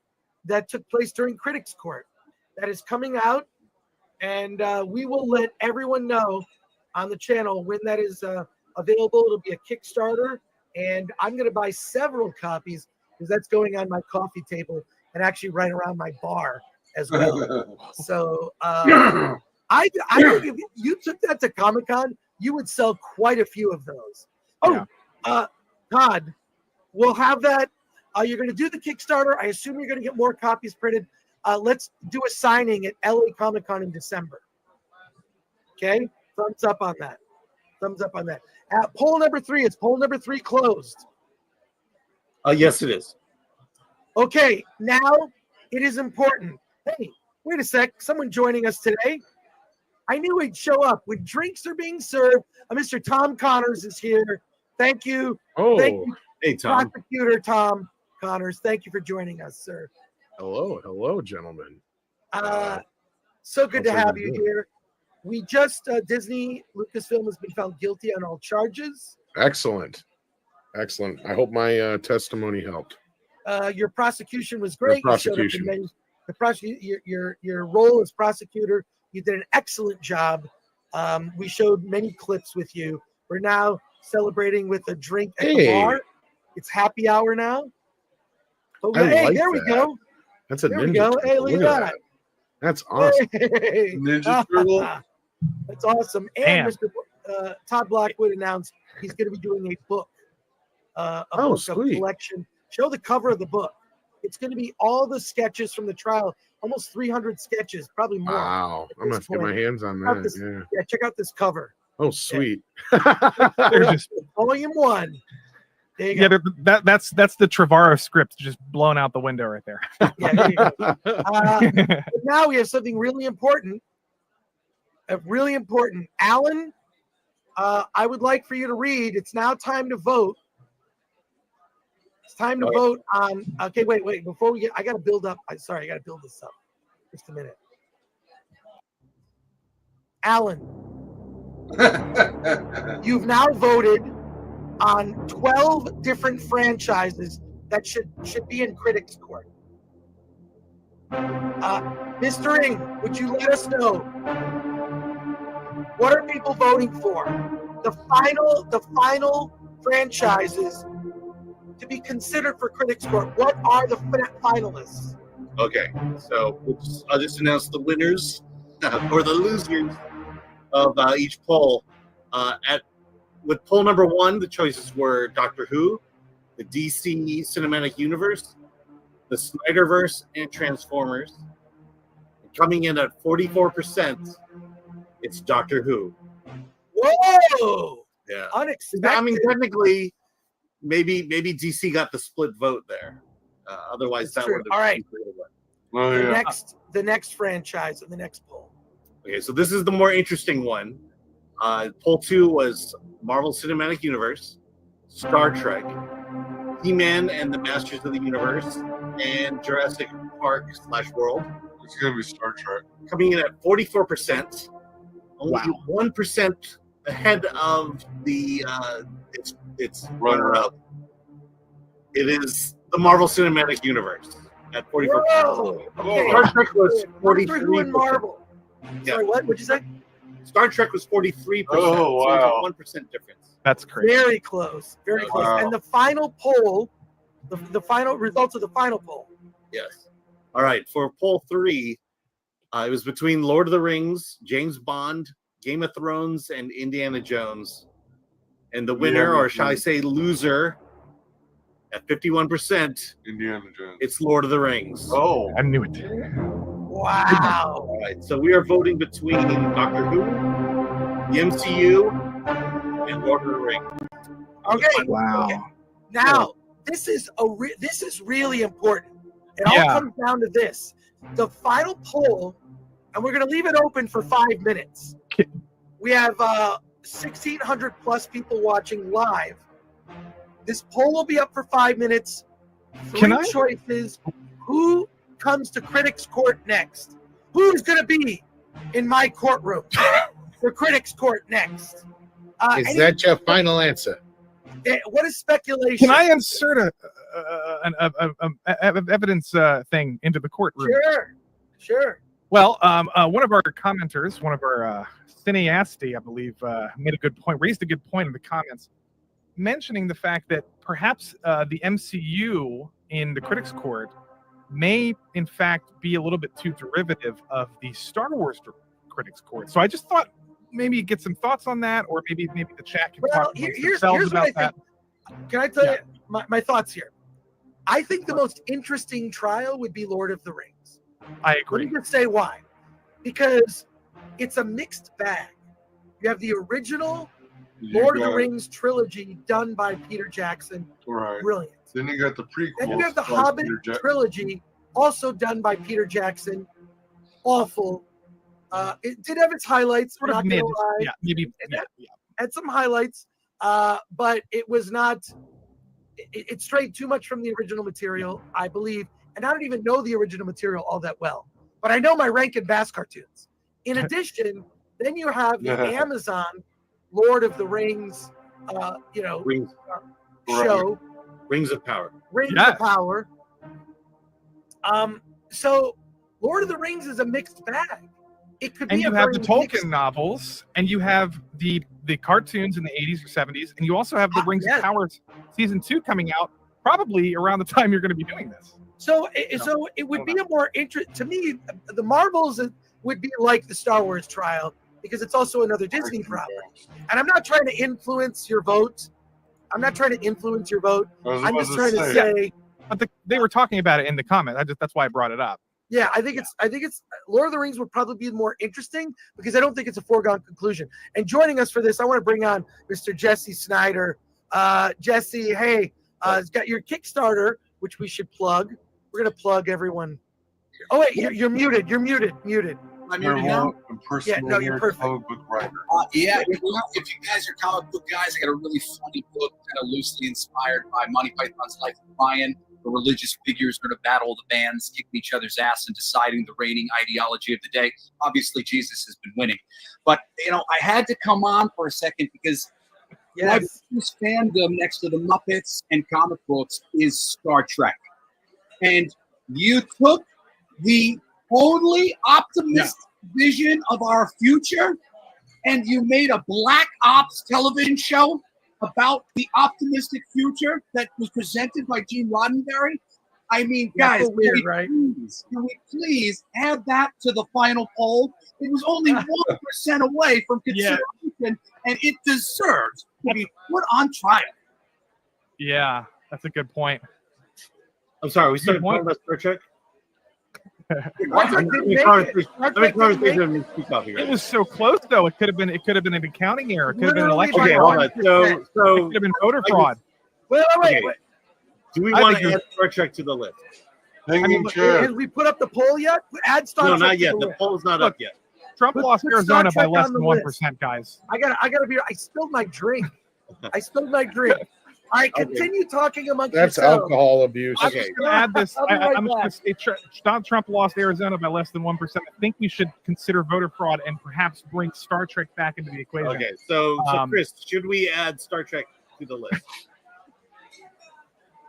that took place during Critics Court that is coming out, and we will let everyone know on the channel when that is available. It'll be a Kickstarter, and I'm going to buy several copies because that's going on my coffee table and actually right around my bar as well. So I think if you took that to Comic-Con, you would sell quite a few of those. Todd, we'll have that. You're going to do the Kickstarter. I assume you're going to get more copies printed. Let's do a signing at LA Comic-Con in December. Okay? Thumbs up on that. Thumbs up on that. Poll number 3. Is poll number 3 closed? Yes, it is. Okay, now it is important. Hey, wait a sec. Someone joining us today. I knew he'd show up. When drinks are being served, Mr. Tom Connors is here. Thank you. Thank you. Hey, Tom. Prosecutor Tom Connors. Thank you for joining us, sir. Hello, gentlemen. So good to how's have everyone you doing? here. We just, Disney, Lucasfilm has been found guilty on all charges. Excellent. I hope my testimony helped. Your prosecution was great. Your You showed up in prosecution. your role as prosecutor, you did an excellent job. We showed many clips with you. We're now celebrating with a drink at the Hey. bar. It's happy hour now. Oh, I hey, like there we that. go. That's a There we ninja go. turtle. Hey, look at that. That's awesome. Hey. Ninja Turtle. That's awesome. And Mr. Todd Blackwood announced he's going to be doing a book, a Oh, book sweet. of collection. Show the cover of the book. It's going to be all the sketches from the trial, almost 300 sketches, probably more. Wow. I'm going to get my hands on Check out that. this- Yeah. yeah, check out this cover. Oh, sweet. They're just Volume 1. There you yeah, go. that's the Trevorrow script just blown out the window right there. Yeah, there you go. But now we have something really important. Alan, I would like for you to read. It's now time to vote. It's time to vote on. Okay, wait. Before we get, I got to build up. Sorry, I got to build this up. Just a minute. Alan, you've now voted on 12 different franchises that should be in Critics Court. Mr. Ing, would you let us know what are people voting for? The final franchises to be considered for Critics Court. What are the finalists? Okay, so I'll just announce the winners or the losers of each poll. With poll number 1, the choices were Doctor Who, the DC Cinematic Universe, the Snyderverse, and Transformers. Coming in at 44%, it's Doctor Who. Whoa! Yeah. Unexpected. I mean, technically, maybe DC got the split vote there. Otherwise, that would have All right. Oh, yeah. The next franchise and the next poll. Okay, so this is the more interesting one. Poll 2 was Marvel Cinematic Universe, Star Trek, He-Man and the Masters of the Universe, and Jurassic Park / World. It's gonna be Star Trek. Coming in at 44%, only 1% ahead of the its runner-up. It is the Marvel Cinematic Universe at 44%. Whoa! Okay. Star Trek was 43%. Marvel. Yeah. Sorry, what? What'd you say? Star Trek was 43%. Oh, wow. So there's a 1% difference. That's crazy. Very close. Very close. Wow. And the final poll, the final results of the final poll. Yes. All right. For poll 3, it was between Lord of the Rings, James Bond, Game of Thrones, and Indiana Jones. And the winner, or shall I say loser, at 51%, Indiana Jones. it's Lord of the Rings. Oh, I knew it. Wow. All right. So we are voting between Doctor Who, the MCU, and Lord of the Rings. Okay. Wow. Okay. Now, this is really important. It all Yeah. comes down to this. The final poll, and we're going to leave it open for 5 minutes. We have 1,600 plus people watching live. This poll will be up for 5 minutes. Can I- Choices. Who comes to Critics Court next? Who's going to be in my courtroom for Critics Court next? Is that your final answer? What is speculation? Can I insert an evidence thing into the courtroom? Sure. Well, one of our commenters, one of our cineasti, I believe, made a good point, raised a good point in the comments, mentioning the fact that perhaps the MCU in the Critics Court may, in fact, be a little bit too derivative of the Star Wars Critics Court. So I just thought maybe get some thoughts on that, or maybe the chat can talk amongst themselves here's about what I that. think. Can I tell you my thoughts here? I think the most interesting trial would be Lord of the Rings. I Let agree. me just say why. Because it's a mixed bag. You have the original Lord of the Rings trilogy done by Peter Jackson. Right. Brilliant. Then you got the prequel. Then you have the Hobbit trilogy, also done by Peter Jackson. Awful. It did have its highlights. Sort of not mid. gonna lie. Yeah, maybe. Yeah. Had some highlights, but it was not. It strayed too much from the original material, I believe, and I don't even know the original material all that well. But I know my Rankin Bass cartoons. In addition, then you have the Amazon Lord of the Rings, Rings. show. Rings of Power. Rings of Power. So Lord of the Rings is a mixed bag. It could And be you a have the very Tolkien mixed- novels, and you have the cartoons in the 80s or 70s, and you also have the Rings of Power season 2 coming out probably around the time you're going to be doing this. So it would be a more interest to me. The Marvels would be like the Star Wars trial because it's also another Disney property. And I'm not trying to influence your vote. I'm just trying to say But they were talking about it in the comment. That's why I brought it up. Yeah, I think it's Lord of the Rings would probably be more interesting because I don't think it's a foregone conclusion. And joining us for this, I want to bring on Mr. Jesse Snyder. Jesse, hey, it's got your Kickstarter, which we should plug. We're gonna plug everyone. Oh wait, you're muted. You're muted. I'm muted now. Yeah, no, you're perfect. Comic book writer. Yeah, if you guys are comic book guys, I got a really funny book, kind of loosely inspired by Monty Python's Life of Brian. The religious figures are going to battle the bands, kicking each other's ass and deciding the reigning ideology of the day. Obviously, Jesus has been winning. But, I had to come on for a second because my biggest fandom next to the Muppets and comic books is Star Trek. And you took the only optimistic vision of our future and you made a Black Ops television show about the optimistic future that was presented by Gene Roddenberry. I mean, guys, can we please add that to the final poll? It was only 1% away from consideration, and it deserves to be put on trial. Yeah, that's a good point. I'm sorry, we started talking about Star Trek? It was so close, though. It could have been an accounting error. It could have been an election. Okay, hold on. So it could have been voter fraud. Wait. Do we want to add Star Trek to the list? Have we put up the poll yet? Add Star Trek. No, not yet. To The poll's not up yet. Trump lost Put Arizona Star by Trek less on than the 1%, guys. I gotta be. I spilled my drink. All right, continue talking amongst That's yourselves. alcohol abuse. I'm just going to add this. I'm just going to say Donald Trump lost Arizona by less than 1%. I think we should consider voter fraud and perhaps bring Star Trek back into the equation. Okay, so Chris, should we add Star Trek to the list?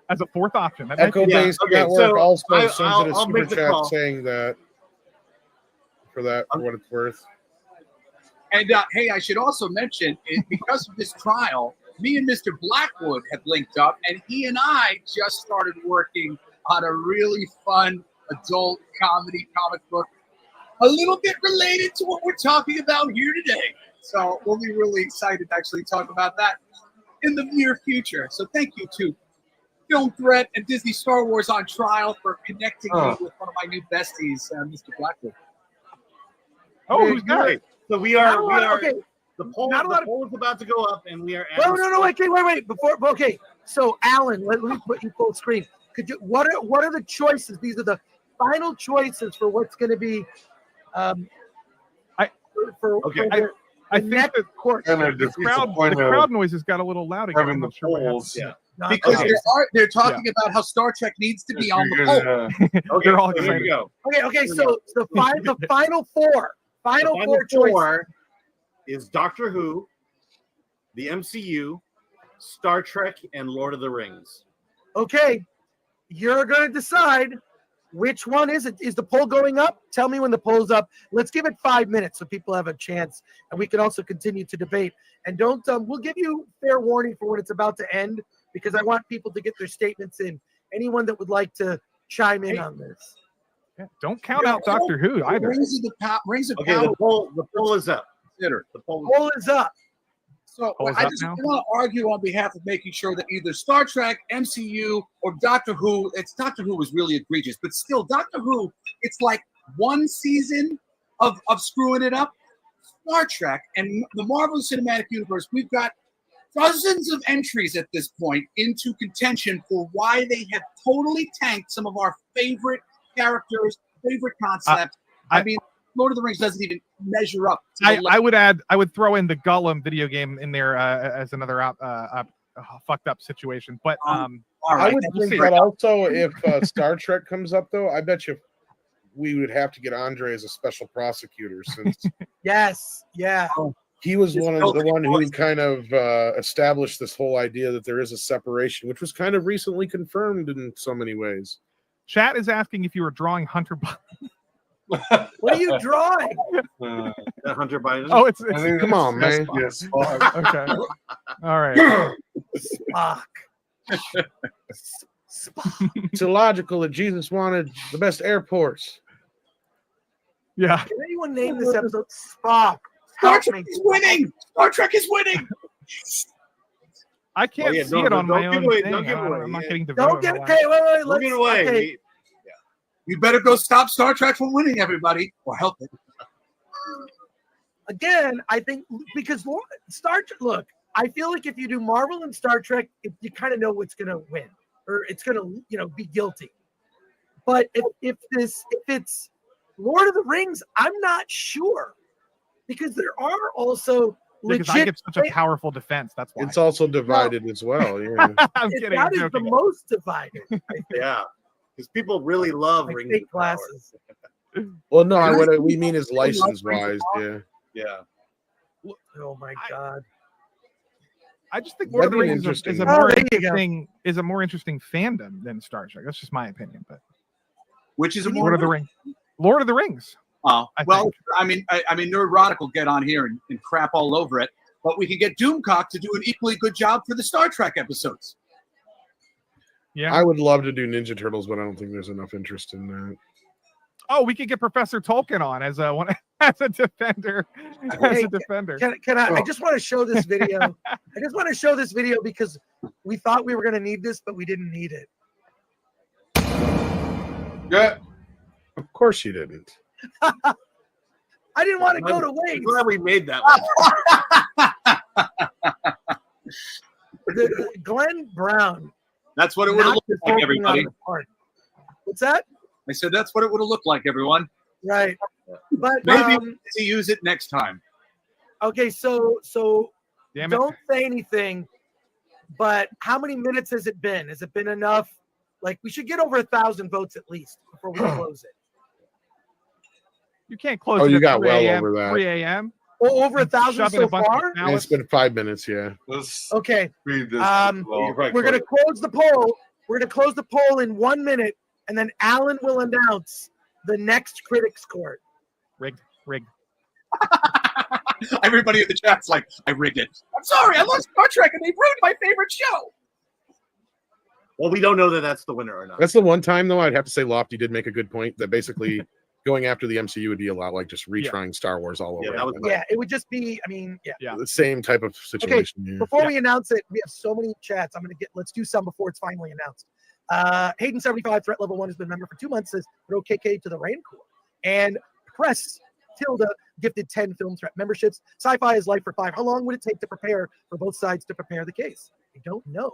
As a fourth option. Echo-based network also sends I'll it a super make the chat call. saying that for what it's worth. And hey, I should also mention, because of this trial, me and Mr. Blackwood have linked up, and he and I just started working on a really fun adult comedy comic book, a little bit related to what we're talking about here today. So we'll be really excited to actually talk about that in the near future. So thank you to Film Threat and Disney Star Wars on Trial for connecting me with one of my new besties, Mr. Blackwood. Oh, who's that? So we are. Okay. The poll is about to go up, and we are. No, wait. Okay, so Alan, let me put you full screen. Could you? What are the choices? These are the final choices for what's going to be. I think the crowd noise has got a little loud again. I'm not sure what happened. Because they're talking about how Star Trek needs to be on the poll. Okay, They're all there excited. you go. Okay. So the final four. Final four choices is Doctor Who, the MCU, Star Trek, and Lord of the Rings. Okay, you're going to decide which one is it. Is the poll going up? Tell me when the poll's up. Let's give it 5 minutes so people have a chance, and we can also continue to debate. And don't. We'll give you fair warning for when it's about to end because I want people to get their statements in. Anyone that would like to chime in on this. Yeah, don't count out Doctor Who either. The poll is up. The poll is up. So Poll's I up just now? want to argue on behalf of making sure that either Star Trek, MCU, or Doctor Who. Doctor Who was really egregious, but still, Doctor Who. It's like one season of screwing it up. Star Trek and the Marvel Cinematic Universe. We've got dozens of entries at this point into contention for why they have totally tanked some of our favorite characters, favorite concepts. I mean, Lord of the Rings doesn't even measure up. I would throw in the Gollum video game in there as another fucked up situation. But all I right. would think that also if Star Trek comes up, though, I bet you we would have to get Andre as a special prosecutor since Yes. Yeah. he was the one who kind of established this whole idea that there is a separation, which was kind of recently confirmed in so many ways. Chat is asking if you were drawing Hunter Biden. What are you drawing? Hunter Biden. Oh, it's come on, man. Yes. Okay. All right. Spock. It's illogical that Jesus wanted the best airports. Yeah. Can anyone name this episode Spock? Star Trek is winning. Star Trek is winning. I can't yeah, see it on my don't give own away, thing. don't give away. I'm not getting to Don't vote. get okay. Wait. Don't give away. Okay. You better go stop Star Trek from winning, everybody, or help it. Again, I think because Star Trek. Look, I feel like if you do Marvel and Star Trek, you kind of know what's going to win, or it's going to be guilty. But if it's Lord of the Rings, I'm not sure because there are also Because I legit. give such a powerful defense. That's why. It's also divided as well. Yeah. I'm kidding. That I'm is the joking. most divided. Yeah, because people really love Like Rings fake of Power. glasses. Well, no, what we mean is license wise. Yeah. Yeah. Oh my god. I just think Lord of the That'd be Rings interesting. is a Oh, more there you go. interesting fandom than Star Trek. That's just my opinion. But Which is a Lord of the Rings. Lord of the Rings. Oh, I well, think. I mean, Neurotic will get on here and crap all over it, but we could get Doomcock to do an equally good job for the Star Trek episodes. Yeah. I would love to do Ninja Turtles, but I don't think there's enough interest in that. Oh, we could get Professor Tolkien on as a defender. Hey, defender. Can I? I just want to show this video. I just want to show this video because we thought we were going to need this, but we didn't need it. Yeah. Of course you didn't. I didn't want to go to waste. Glad we made that one. Glenn Brown. That's what it would have Not looked like, performing everybody. on the part. What's that? I said that's what it would have looked like, everyone. Right. But Maybe to use it next time. okay, so Damn it. don't say anything. But how many minutes has it been? Has it been enough? Like we should get over 1,000 votes at least before we close it. You can't close Oh, it you at got 3 well a.m. over that. 3 a.m. Oh, over 1,000 Shoving a so bunch of far? And it's been 5 minutes, yeah. Let's Okay. read this. We're going to close the poll. We're going to close the poll in 1 minute, and then Alan will announce the next critics court. Rigged. Everybody in the chat's like, I rigged it. I'm sorry, I love Star Trek and they ruined my favorite show. Well, we don't know that that's the winner or not. That's the one time, though, I'd have to say Lofty did make a good point that basically going after the MCU would be a lot like just retrying Star Wars all over. Yeah, it would just be, I mean, yeah. The same type of situation. Okay, yeah. before we announce it, we have so many chats. Let's do some before it's finally announced. Hayden75, threat level 1, has been a member for 2 months, says throw KK to the Rain Corps. And Press Tilda gifted 10 film threat memberships. Sci-fi is life for 5. How long would it take to prepare for both sides to prepare the case? I don't know.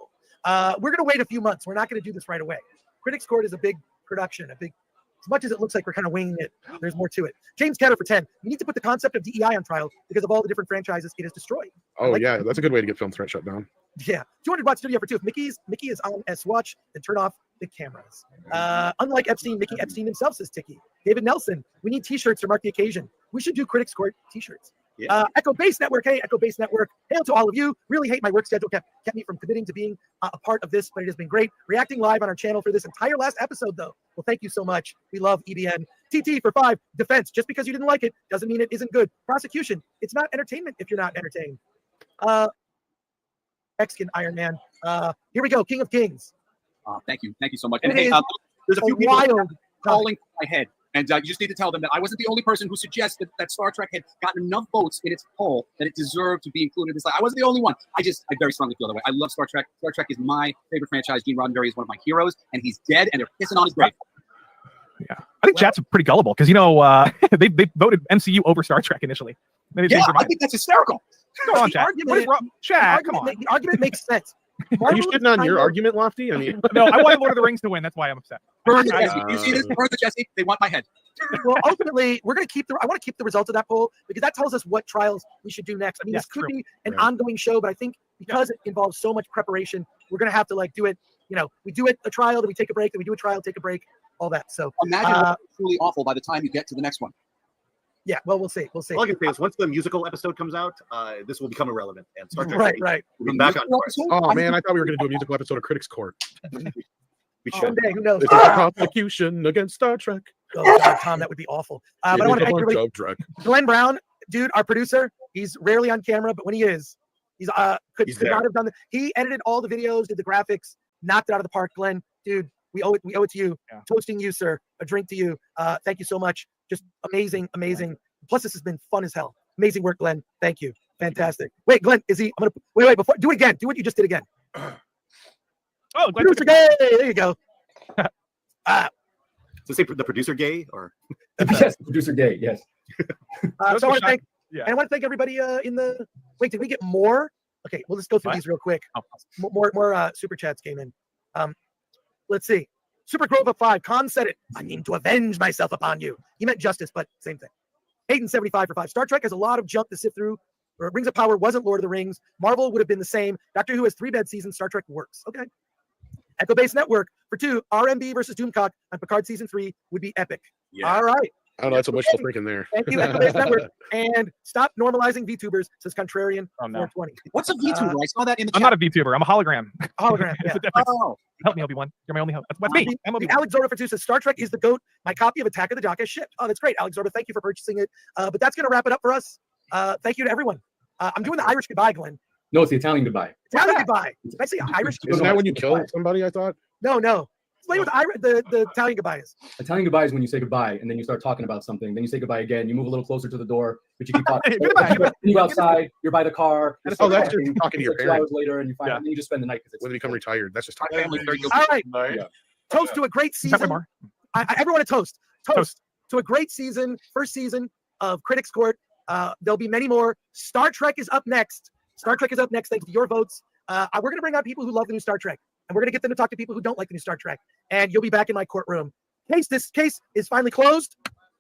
We're going to wait a few months. We're not going to do this right away. Critics Court is a big production, as much as it looks like we're kind of winging it, there's more to it. James Ketter for 10. You need to put the concept of DEI on trial because of all the different franchises it has destroyed. Oh, yeah, that's a good way to get film threat shut down. Yeah. 200 watt studio for 2. If Mickey is on S watch, then turn off the cameras. Unlike Epstein, Mickey Epstein himself, says Tiki. David Nelson, we need t-shirts to mark the occasion. We should do Critics Court t-shirts. Yeah. Echo Base Network. Hey, Echo Base Network. Hail to all of you. Really hate my work schedule. Kept me from committing to being a part of this, but it has been great. Reacting live on our channel for this entire last episode, though. Well, thank you so much. We love EBN. TT for 5. Defense. Just because you didn't like it doesn't mean it isn't good. Prosecution. It's not entertainment if you're not entertained. Mexican Iron Man. Here we go. King of Kings. Thank you so much. And It hey, is there's a few a people wild calling my head. And you just need to tell them that I wasn't the only person who suggested that Star Trek had gotten enough votes in its poll that it deserved to be included in this. I wasn't the only one. I very strongly feel that way. I love Star Trek. Star Trek is my favorite franchise. Gene Roddenberry is one of my heroes, and he's dead, and they're pissing on his grave. Yeah, I think chat's pretty gullible because they voted MCU over Star Trek initially. Then they Yeah, changed their I mind. think that's hysterical. Come on, chat. What is wrong? Chat, come on. The argument makes sense. Are you shitting on your argument, Lofty? I mean, No, I wanted Lord of the Rings to win. That's why I'm upset. Burn the Jesse. You see this? Burn the Jesse. They want my head. Well, ultimately, we're going to I want to keep the results of that poll because that tells us what trials we should do next. I mean, Yes, this could true. be an ongoing show, but I think because it involves so much preparation, we're going to have to do it. We do it a trial, then we take a break, then we do a trial, take a break, all that. So Imagine what's truly awful by the time you get to the next one. yeah, well, we'll see. We'll see. All I can say is once the musical episode comes out, this will become irrelevant. And Star Trek Right. will be back on course. oh man, I thought we were going to do a musical episode of Critics Court. We should. One day, who knows? It's a prosecution against Star Trek. Oh, God, Tom, that would be awful. But I want to thank everybody. Glenn Brown, dude, our producer, he's rarely on camera, but when he is, he's could not have done he edited all the videos, did the graphics, knocked it out of the park. Glenn, dude, we owe it to you. Yeah. Toasting you, sir. A drink to you. Thank you so much. Just amazing. Plus, this has been fun as hell. Amazing work, Glenn. Thank you. Fantastic. Wait, Glenn, is he? I'm gonna wait. Before, do it again. Do what you just did again. Oh, Glenn. Producer gay. There you go. So say the producer gay or yes, producer gay. Yes. So I want to thank. Yeah. And I want to thank everybody in the. Wait, did we get more? Okay, we'll just go through these real quick. More super chats came in. Let's see. Super Grova 5. Khan said it. I mean to avenge myself upon you. He meant justice, but same thing. Hayden 75 for 5. Star Trek has a lot of junk to sift through. Rings of Power wasn't Lord of the Rings. Marvel would have been the same. Doctor Who has 3 bad seasons. Star Trek works. Okay. Echo Base Network for 2. RMB versus Doomcock on Picard season 3 would be epic. Yeah. All right. I don't know. That's a wishful thinking there. Thank you, Echo Base Network. And stop normalizing VTubers, says Contrarian 420. What's a VTuber? I saw that in the I'm chat. not a VTuber. I'm a hologram. Hologram. Yeah. Oh. Help me, Obi-Wan. You're my only hope. That's me. I'm Obi-Wan. Alex Zorba for 2 says Star Trek is the GOAT. My copy of Attack of the Dock is shipped. Oh, that's great, Alex Zorba. Thank you for purchasing it. But that's going to wrap it up for us. Thank you to everyone. I'm doing the Irish goodbye, Glenn. No, it's the Italian goodbye. Italian goodbye. Did I say Irish? Isn't that when you kill somebody? I thought. No. Explain what the Italian goodbye is. Italian goodbye is when you say goodbye and then you start talking about something. Then you say goodbye again. You move a little closer to the door, but you keep talking. You go outside. You're by the car. Oh, that's just talking to your 2 parents. hours later, and you find out. And then you just spend the night because when they become retired. That's just talking. All right. Yeah. Toast to a great season. Everyone a toast. Toast to a great season. First season of Critics Court. There'll be many more. Star Trek is up next. Star Trek is up next. Thanks to your votes. We're going to bring on people who love the new Star Trek. And we're going to get them to talk to people who don't like the new Star Trek. And you'll be back in my courtroom. This case is finally closed.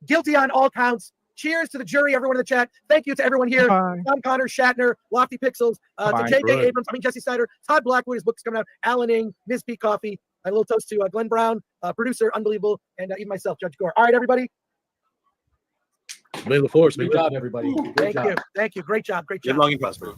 Guilty on all counts. Cheers to the jury, everyone in the chat. Thank you to everyone here. Bye. Tom Connor, Shatner, Lofty Pixels, to J.K. Abrams, Jesse Snyder, Todd Blackwood, his book's coming out, Alan Ing, Ms. P. Coffee, a little toast to Glenn Brown, producer, unbelievable, and even myself, Judge Gore. All right, everybody. May the force. Good job, everybody. Thank you. Thank you. Great job. Great job. Live long and prosper.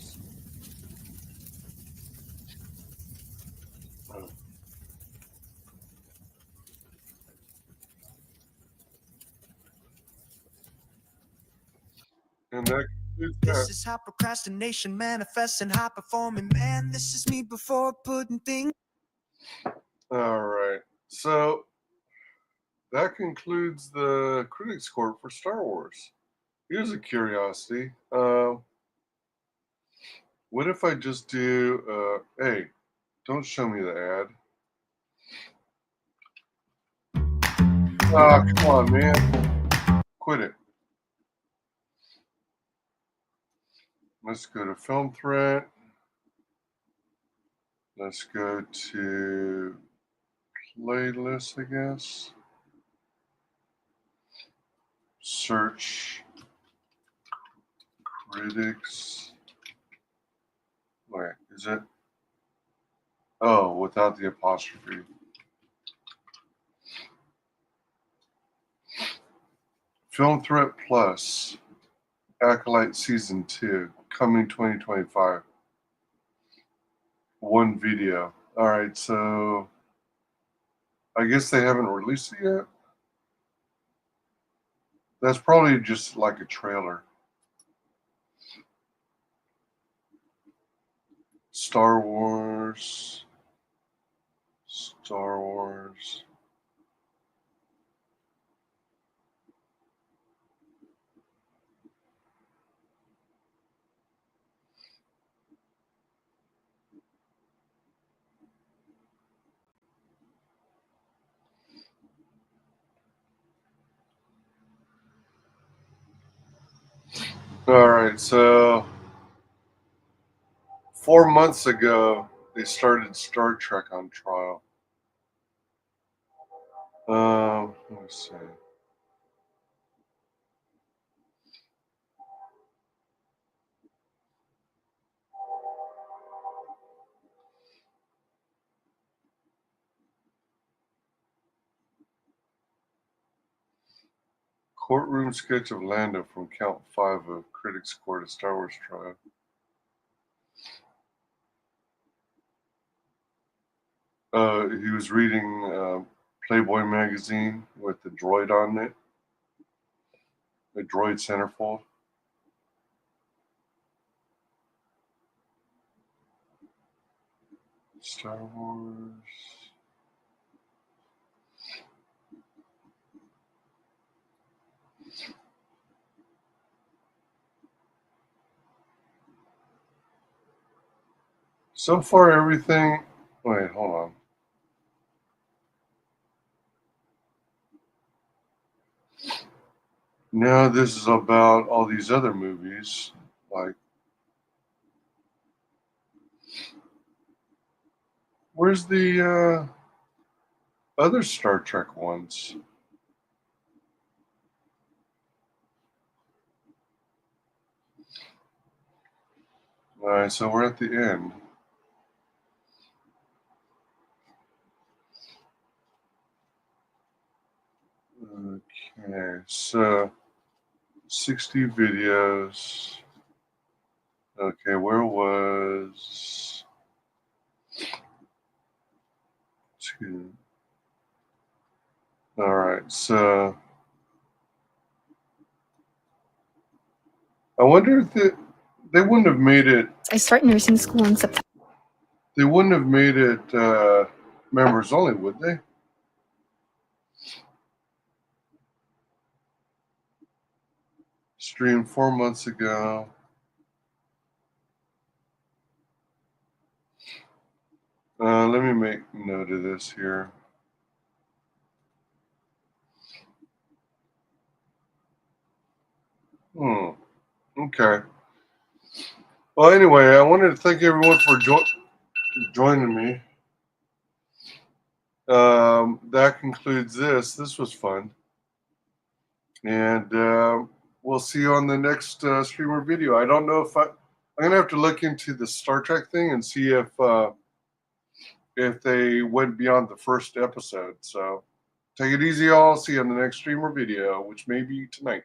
And that This is how procrastination manifests in high performing man. This is me before putting things. All right. So that concludes the Critics Court for Star Wars. Here's a curiosity. What if I just do, hey, don't show me the ad. Oh, come on, man. Quit it. Let's go to Film Threat. Let's go to playlist, I guess. Search critics. Wait, is it? Oh, without the apostrophe. Film Threat Plus, Acolyte Season 2, coming 2025. 1 video. All right, so I guess they haven't released it yet. That's probably just like a trailer. Star Wars. All right, so 4 months ago, they started Star Trek on trial. Let me see. Courtroom sketch of Lando from Count 5 of Critics Court of Star Wars trial. He was reading Playboy magazine with the droid on it, the droid centerfold. Star Wars. So far, everything. Wait, hold on. Now this is about all these other movies, like. Where's the other Star Trek ones? All right, so we're at the end. Okay, so 60 videos. Okay, where was 2? All right, so I wonder if they wouldn't have made it. I start nursing school in September. They wouldn't have made it members only, would they? Streamed 4 months ago. Let me make note of this here. Okay. Well, anyway, I wanted to thank everyone for joining me. That concludes this. This was fun. And we'll see you on the next streamer video. I don't know if I'm going to have to look into the Star Trek thing and see if they went beyond the first episode. So take it easy, all. See you on the next streamer video, which may be tonight.